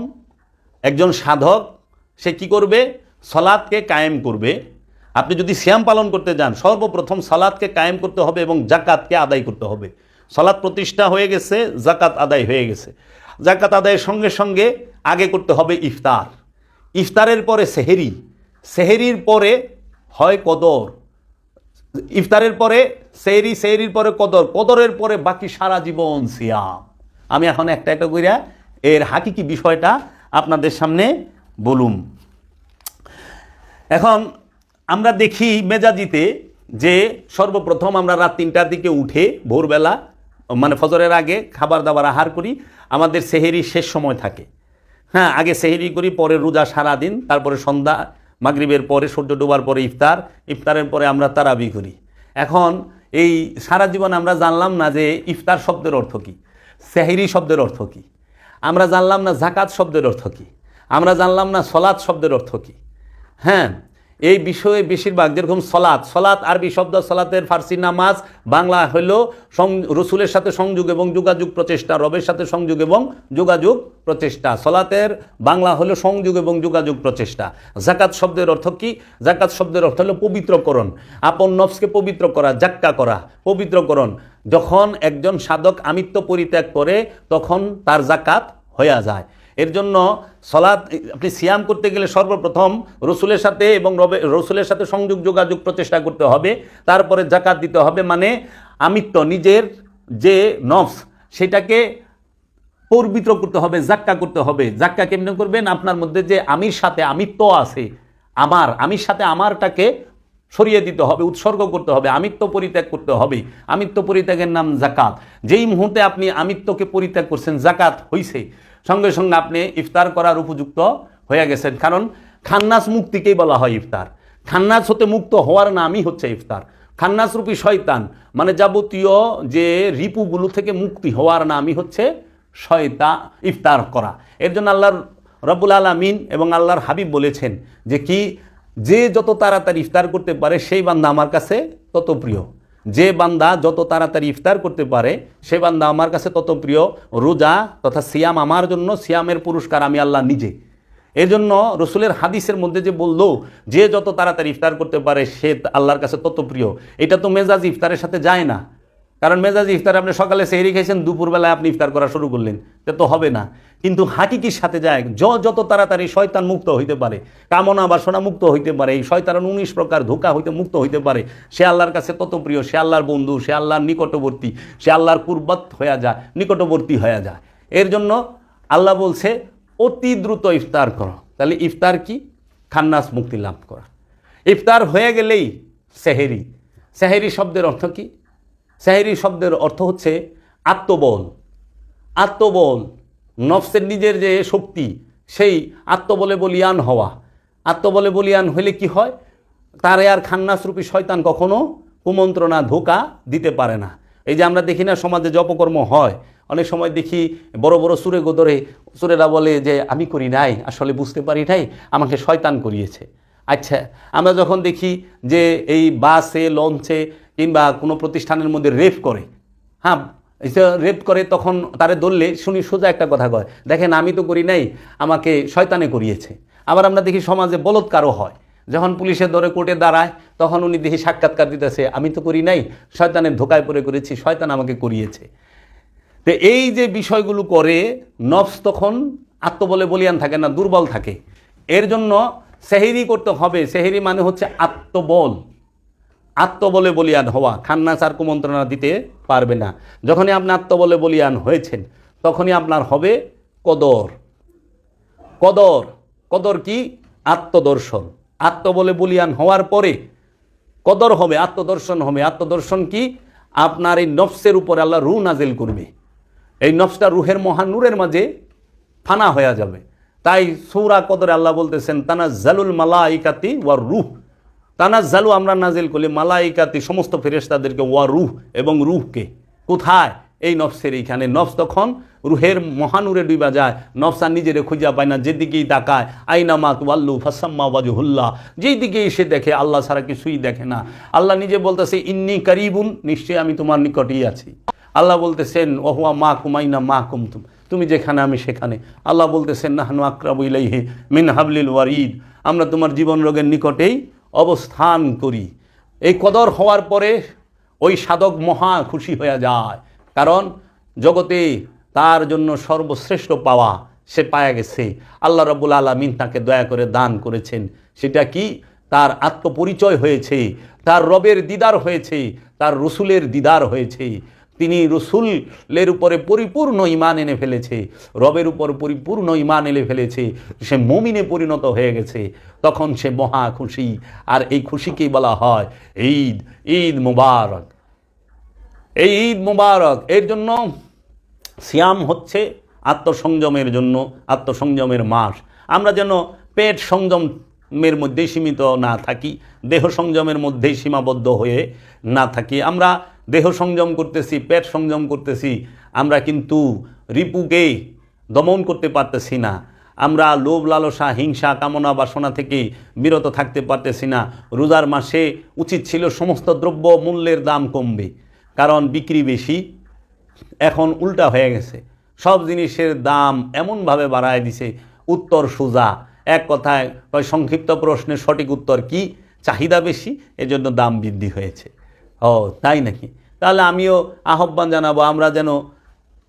একজন সাধক সে কি করবে? সালাতকে কায়েম করবে। আপনি যদি সিয়াম পালন করতে যান, সর্বপ্রথম সালাতকে কায়েম করতে হবে এবং জাকাতকে আদায় করতে হবে। সালাত প্রতিষ্ঠা হয়ে গেছে, জাকাত আদায় হয়ে গেছে। জাকাত আদায়ের সঙ্গে সঙ্গে আগে করতে হবে ইফতার, ইফতারের পরে সেহেরি, সেহেরির পরে হয় কদর, ইফতারের পরে সেহরি, সেহরির পরে কদর, কদরের পরে বাকি সারা জীবন সিয়াম। আমি এখন একটা একটা কইরা এর হাকিকি বিষয়টা আপনাদের সামনে বলুম। এখন আমরা দেখি মেজাজিতে যে সর্বপ্রথম আমরা রাত 3টার দিকে উঠে ভোরবেলা মানে ফজরের আগে খাবার দাবার আহার করি। আমাদের সেহেরি শেষ সময় থাকে, হ্যাঁ, আগে সেহেরি করি, পরে রোজা সারাদিন, তারপরে সন্ধ্যা মাগরিবের পরে সূর্য ডোবার পরে ইফতার, ইফতারের পরে আমরা তারাবি করি। এখন এই সারা জীবন আমরা জানলাম না যে ইফতার শব্দের অর্থ কী, সেহেরি শব্দের অর্থ কী, আমরা জানলাম না জাকাত শব্দের অর্থ কী, আমরা জানলাম না সলাৎ শব্দের অর্থ কী। হ্যাঁ, এই বিষয়ে বেশিরভাগ যেরকম সলাৎ, সলাৎ আরবি শব্দ, সলাতের ফার্সি নামাজ, বাংলা হইল রসুলের সাথে সংযোগ এবং যোগাযোগ প্রচেষ্টা, রবের সাথে সংযোগ এবং যোগাযোগ প্রচেষ্টা। সলাতের বাংলা হলো সংযোগ এবং যোগাযোগ প্রচেষ্টা। জাকাত শব্দের অর্থ কি? জাকাত শব্দের অর্থ হলো পবিত্রকরণ, আপন নফসকে পবিত্র করা, জাক্কা করা, পবিত্রকরণ। যখন একজন সাধক আমিত্ব পরিত্যাগ করে তখন তার জাকাত হয়ে যায়। এর জন্য সলাৎ, আপনি সিয়াম করতে গেলে সর্বপ্রথম রসুলের সাথে এবং রসুলের সাথে সংযোগ যোগাযোগ প্রচেষ্টা করতে হবে, তারপরে জাকাত দিতে হবে। মানে আমিত্ব, নিজের যে নফস সেটাকে পবিত্র করতে হবে, জাক্কা করতে হবে। জাক্কা কেমনে করবেন? আপনার মধ্যে যে আমির সাথে আমিত্ব আছে, আমির সাথে আমারটাকে সরিয়ে দিতে হবে, উৎসর্গ করতে হবে, আমিত্ব পরিত্যাগ করতে হবে। আমিত্ব পরিত্যাগের নাম জাকাত। যেই মুহূর্তে আপনি আমিত্বকে পরিত্যাগ করছেন, জাকাত হইছে, সঙ্গে সঙ্গে আপনি ইফতার করার উপযুক্ত হয়ে গেছেন। কারণ খান্নাস মুক্তিকেই বলা হয় ইফতার। খান্নাস হতে মুক্ত হওয়ার নামই হচ্ছে ইফতার। খান্নাস রূপী শয়তান মানে যাবতীয় যে রিপুগুলো থেকে মুক্তি হওয়ার নামই হচ্ছে ইফতার করা। এর জন্য আল্লাহর রব্বুল আলামিন এবং আল্লাহর হাবিব বলেছেন যে কি, যে যত তাড়াতাড়ি ইফতার করতে পারে সেই বান্দা আমার কাছে তত প্রিয়। যে বান্দা যত তাড়াতাড়ি ইফতার করতে পারে সে বান্দা আমার কাছে তত প্রিয়। রোজা তথা সিয়াম আমার জন্য, সিয়ামের পুরস্কার আমি আল্লাহ নিজে। এর জন্য রসুলের হাদিসের মধ্যে যে বললো যে যত তাড়াতাড়ি ইফতার করতে পারে সে আল্লাহর কাছে তত প্রিয়, এটা তো মেজাজ ইফতারের সাথে যায় না। কারণ মেজাজ ইফতার আপনি সকালে সেহরি খাইছেন, দুপুরবেলায় আপনি ইফতার করা শুরু করলেন, তা তো হবে না। কিন্তু হাকিকির সাথে যায়, যত তাড়াতাড়ি শয়তান মুক্ত হইতে পারে, কামনা বাসনা মুক্ত হইতে পারে, এই শয়তানের 19 প্রকার ধোঁকা হইতে মুক্ত হইতে পারে, সে আল্লাহর কাছে তত প্রিয়, সে আল্লাহর বন্ধু, সে আল্লাহর নিকটবর্তী, সে আল্লাহর কুরবত হয়ে যায়, নিকটবর্তী হয়ে যায়। এর জন্য আল্লাহ বলছে অতি দ্রুত ইফতার করো। তাহলে ইফতার কি? খান্নাস মুক্তি লাভ করা। ইফতার হয়ে গেলেই সেহেরি। সেহেরি শব্দের অর্থ কি? সেহেরি শব্দের অর্থ হচ্ছে আত্মবল। আত্মবল, নফসের নিজের যে শক্তি, সেই আত্মবলে বলিয়ান হওয়া। আত্মবলে বলিয়ান হইলে কি হয়? তারে আর খান্নাসরূপী শয়তান কখনো কুমন্ত্রণা, ধোঁকা দিতে পারে না। এই যে আমরা দেখি না সমাজে যে অপকর্ম হয়, অনেক সময় দেখি বড় বড় সুরে গোদরে সুরেরা বলে যে আমি করি নাই, আসলে বুঝতে পারি নাই, আমাকে শয়তান করিয়েছে। আচ্ছা, আমরা যখন দেখি যে এই বাসে, লঞ্চে কিংবা কোনো প্রতিষ্ঠানের মধ্যে রেপ করে, হ্যাঁ রেপ করে, তখন তারে ধরলে শুনি সোজা একটা কথা কয়, দেখেন আমি তো করি নাই, আমাকে শয়তানে করিয়েছে। আবার আমরা দেখি সমাজে বলৎকারও হয়, যখন পুলিশের ধরে কোর্টে দাঁড়ায় তখন উনি দেখি সাক্ষাৎকার দিতেছে, আমি তো করি নাই, শয়তানের ধোকায় পড়ে করেছি, শয়তান আমাকে করিয়েছে। তো এই যে বিষয়গুলো করে নফস তখন আত্মবলে বলিয়ান থাকে না, দুর্বল থাকে। এর জন্য সেহেরি করতে হবে। সেহেরি মানে হচ্ছে আত্মবল, আত্মবলে বলিয়ান হওয়া। খান্নাস আর কুমন্ত্রণা দিতে পারবে না। যখনই আপনি আত্মবলে বলিয়ান হয়েছেন তখনই আপনার হবে কদর। কদর, কদর কি? আত্মদর্শন। আত্মবলে বলিয়ান হওয়ার পরে কদর হবে, আত্মদর্শন হবে। আত্মদর্শন কি? আপনার এই নফসের উপরে আল্লাহ রূহ নাজিল করবে। এই নফসটা রুহের মহানূরের মাঝে ফানা হয়ে যাবে। তাই সূরা কদরে আল্লাহ বলতেছেন তানাজ্জালুল মালাইকাতি ওয়ার রূহ। তানাজ্জালু আমরা নাজিল করি, মালাইকাতি সমস্ত ফেরেশতাদেরকে, ওয়া রূহ এবং রূহকে। কোথায়? এই নফসের এইখানে। নফস তখন রুহের মহানূরে ডুবা যায়, নফস আর নিজেরে খুঁজা পায় না, যেদিকেই তাকায় আইনামা তুওয়াল্লু ফাসাম্মা ওয়াজহুল্লাহ, যেই দিকে এসে দেখে আল্লাহ ছাড়া কিছুই দেখে না। আল্লাহ নিজে বলতেছে ইন্নী কারিবুন, নিশ্চয়ই আমি তোমার নিকটেই আছি। আল্লাহ বলতেছেন ওহুয়া মা কুমাইনা মা কুমতুম, তুমি যেখানে আমি সেখানে। আল্লাহ বলতেছেন নাহনু আকরাবু ইলাইহি মিন হাবলিল ওয়ারিদ, আমরা তোমার জীবন রোগের নিকটেই অবস্থান করি। এই কদর হওয়ার পরে ওই সাধক মহা খুশি হয়ে যায়, কারণ জগতে তার জন্য সর্বশ্রেষ্ঠ পাওয়া সে পায়া গেছে। আল্লাহ রাব্বুল আলামিন তাকে দয়া করে দান করেছেন। সেটা কি? তার আত্মপরিচয় হয়েছে। তার রবের দিদার হয়েছে, তার রসুলের দিদার হয়েছে, তিনি রসুলের উপরে পরিপূর্ণ ঈমান এনে ফেলেছে, রবের উপর পরিপূর্ণ ঈমান এনে ফেলেছে, সে মুমিনে পরিণত হয়ে গেছে, তখন সে মহা খুশি। আর এই খুশিকেই বলা হয় ঈদ, ঈদ মুবারক। এই ঈদ মুবারক, এর জন্য সিয়াম হচ্ছে আত্মসংযমের জন্য, আত্মসংযমের মাস। আমরা যেন পেট সংযমের মধ্যেই সীমিত না থাকি, দেহ সংযমের মধ্যেই সীমাবদ্ধ হয়ে না থাকি। আমরা দেহ সংযম করতেছি, পেট সংযম করতেছি, আমরা কিন্তু রিপুকে দমন করতে পারতেছি না। আমরা লোভ লালসা হিংসা কামনা বাসনা থেকে বিরত থাকতে পারতেছি না। রোজার মাসে উচিত ছিল সমস্ত দ্রব্য মূল্যের দাম কমবে, কারণ বিক্রি বেশি। এখন উল্টা হয়ে গেছে, সব জিনিসের দাম এমনভাবে বাড়ায় দিছে, উত্তর সোজা। এক কথায় সংক্ষিপ্ত প্রশ্নের সঠিক উত্তর কি? চাহিদা বেশি, এজন্য দাম বৃদ্ধি হয়েছে। ও তাই নাকি? তাহলে আমিও আহ্বান জানাবো আমরা যেন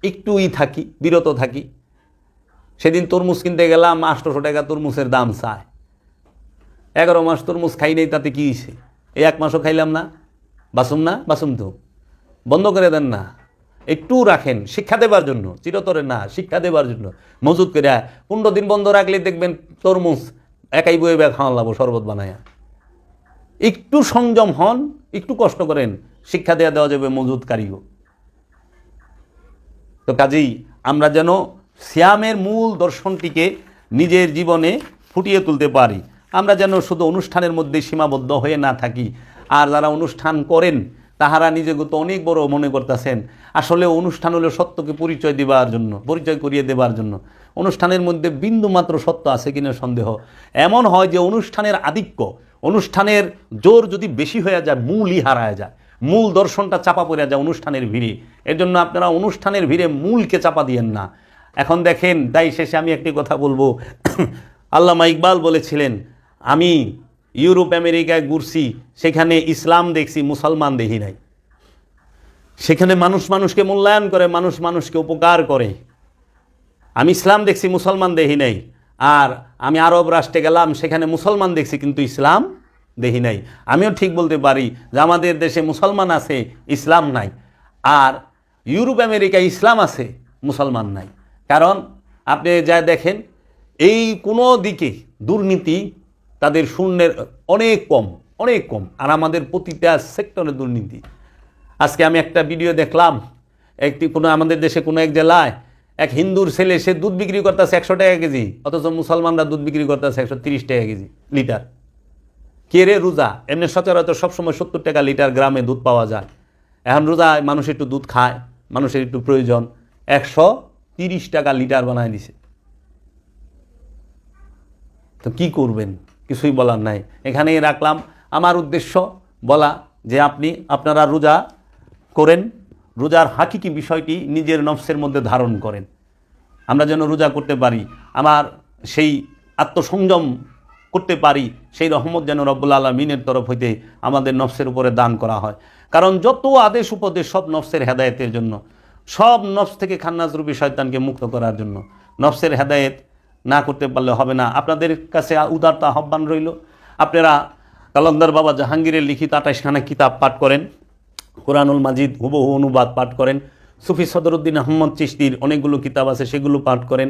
একটুই থাকি, বিরত থাকি। সেদিন তরমুজ কিনতে গেলাম, 800 টাকা তরমুজের দাম চায়। 11 মাস তরমুজ খাই নেই, তাতে কী হয়েছে? এই 1 মাসও খাইলাম না, বাসুম না? বাসুম তো বন্ধ করে দেন না, একটু রাখেন শিক্ষা দেবার জন্য, চিরতরে না, শিক্ষা দেবার জন্য মজুদ করে। 15 দিন বন্ধ রাখলে দেখবেন তরমুজ একাই বয়ে বেয়ে খাওয়া লাগবো শরবত বানায়া। একটু সংযম হন, একটু কষ্ট করেন, শিক্ষা দেওয়া যাবে মজুদকারীও। তো কাজেই আমরা যেন সিয়ামের মূল দর্শনটিকে নিজের জীবনে ফুটিয়ে তুলতে পারি। আমরা যেন শুধু অনুষ্ঠানের মধ্যে সীমাবদ্ধ হয়ে না থাকি। আর যারা অনুষ্ঠান করেন তাহারা নিজেকে তো অনেক বড় মনে করতেছেন। আসলে অনুষ্ঠান হলো সত্যকে পরিচয় দেওয়ার জন্য, পরিচয় করিয়ে দেওয়ার জন্য। অনুষ্ঠানের মধ্যে বিন্দুমাত্র সত্য আছে কিনা সন্দেহ। এমন হয় যে অনুষ্ঠানের আধিক্য, অনুষ্ঠানের জোর যদি বেশি হয়ে যায়, মূলই হারায় যায়, মূল দর্শনটা চাপা পড়ে যায় অনুষ্ঠানের ভিড়ে। এর জন্য আপনারা অনুষ্ঠানের ভিড়ে মূলকে চাপা দিয়েন না। এখন দেখেন, তাই শেষে আমি একটি কথা বলবো। আল্লামা ইকবাল বলেছিলেন, আমি ইউরোপ আমেরিকায় ঘুরছি, সেখানে ইসলাম দেখছি, মুসলমান দেখি নাই। সেখানে মানুষ মানুষকে মূল্যায়ন করে, মানুষ মানুষকে উপকার করে। আমি ইসলাম দেখছি, মুসলমান দেখি নাই। আর আমি আরব রাষ্ট্রে গেলাম, সেখানে মুসলমান দেখছি কিন্তু ইসলাম দেখি নাই। আমিও ঠিক বলতে পারি যে আমাদের দেশে মুসলমান আছে, ইসলাম নাই। আর ইউরোপ আমেরিকায় ইসলাম আছে, মুসলমান নাই। কারণ আপনি যা দেখেন, এই কোনো দিকে দুর্নীতি তাদের শূন্যের অনেক কম, অনেক কম। আর আমাদের প্রতিটা সেক্টরে দুর্নীতি। আজকে আমি একটা ভিডিও দেখলাম, আমাদের দেশে কোনো এক জেলায় এক হিন্দুর ছেলে, সে দুধ বিক্রি করতেছে 100 টাকা কেজি, অথচ মুসলমানরা দুধ বিক্রি করতেছে 130 টাকা কেজি লিটার। কে রে? রোজা। এমনি সচরাচর সবসময় 70 টাকা লিটার গ্রামে দুধ পাওয়া যায়। এখন রোজায় মানুষ একটু দুধ খায়, মানুষের একটু প্রয়োজন, 130 টাকা লিটার বানায় দিছে। তো কি করবেন? কিছুই বলার নাই। এখানেই রাখলাম। আমার উদ্দেশ্য বলা যে আপনারা রোজা করেন, রোজার হাকিকি বিষয়টি নিজের নফসের মধ্যে ধারণ করেন। আমরা যেন রোজা করতে পারি, আমার সেই আত্মসংযম করতে পারি, সেই রহমত যেন রব্বুল আলামিনের তরফ হইতে আমাদের নফসের উপরে দান করা হয়। কারণ যত আদেশ উপদেশ সব নফসের হেদায়েতের জন্য, সব নফস থেকে খান্নাজরূপী শয়তানকে মুক্ত করার জন্য। নফসের হেদায়েত না করতে পারলে হবে না। আপনাদের কাছে উদারত আহ্বান রইল, আপনারা কালন্দার বাবা জাহাঙ্গীরের লিখিত 28খানা কিতাব পাঠ করেন, কোরআনুল মাজিদ হুবহু অনুবাদ পাঠ করেন। সুফি সদরুদ্দিন আহমদ চিশতির অনেকগুলো কিতাব আছে, সেগুলো পাঠ করেন।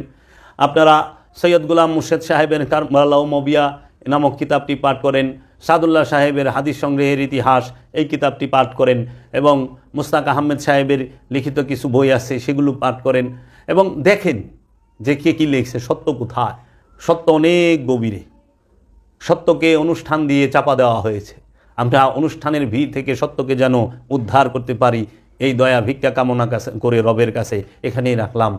আপনারা সৈয়দ গোলাম মুর্শেদ সাহেবের কারবালা ও মবিয়া নামক কিতাবটি পাঠ করেন। সাদুল্লাহ সাহেবের হাদিস সংগ্রহের ইতিহাস, এই কিতাবটি পাঠ করেন। এবং মুস্তাক আহমেদ সাহেবের লিখিত কিছু বই আছে, সেগুলো পাঠ করেন। এবং দেখেন যে কে কী লিখছে, সত্য কোথায়। সত্য অনেক গভীরে, সত্যকে অনুষ্ঠান দিয়ে চাপা দেওয়া হয়েছে। আমরা অনুষ্ঠানের ভিড় থেকে সত্যকে যেন উদ্ধার করতে পারি, এই দয়া ভিক্ষা কামনা করে রবের কাছে এখানেই রাখলাম।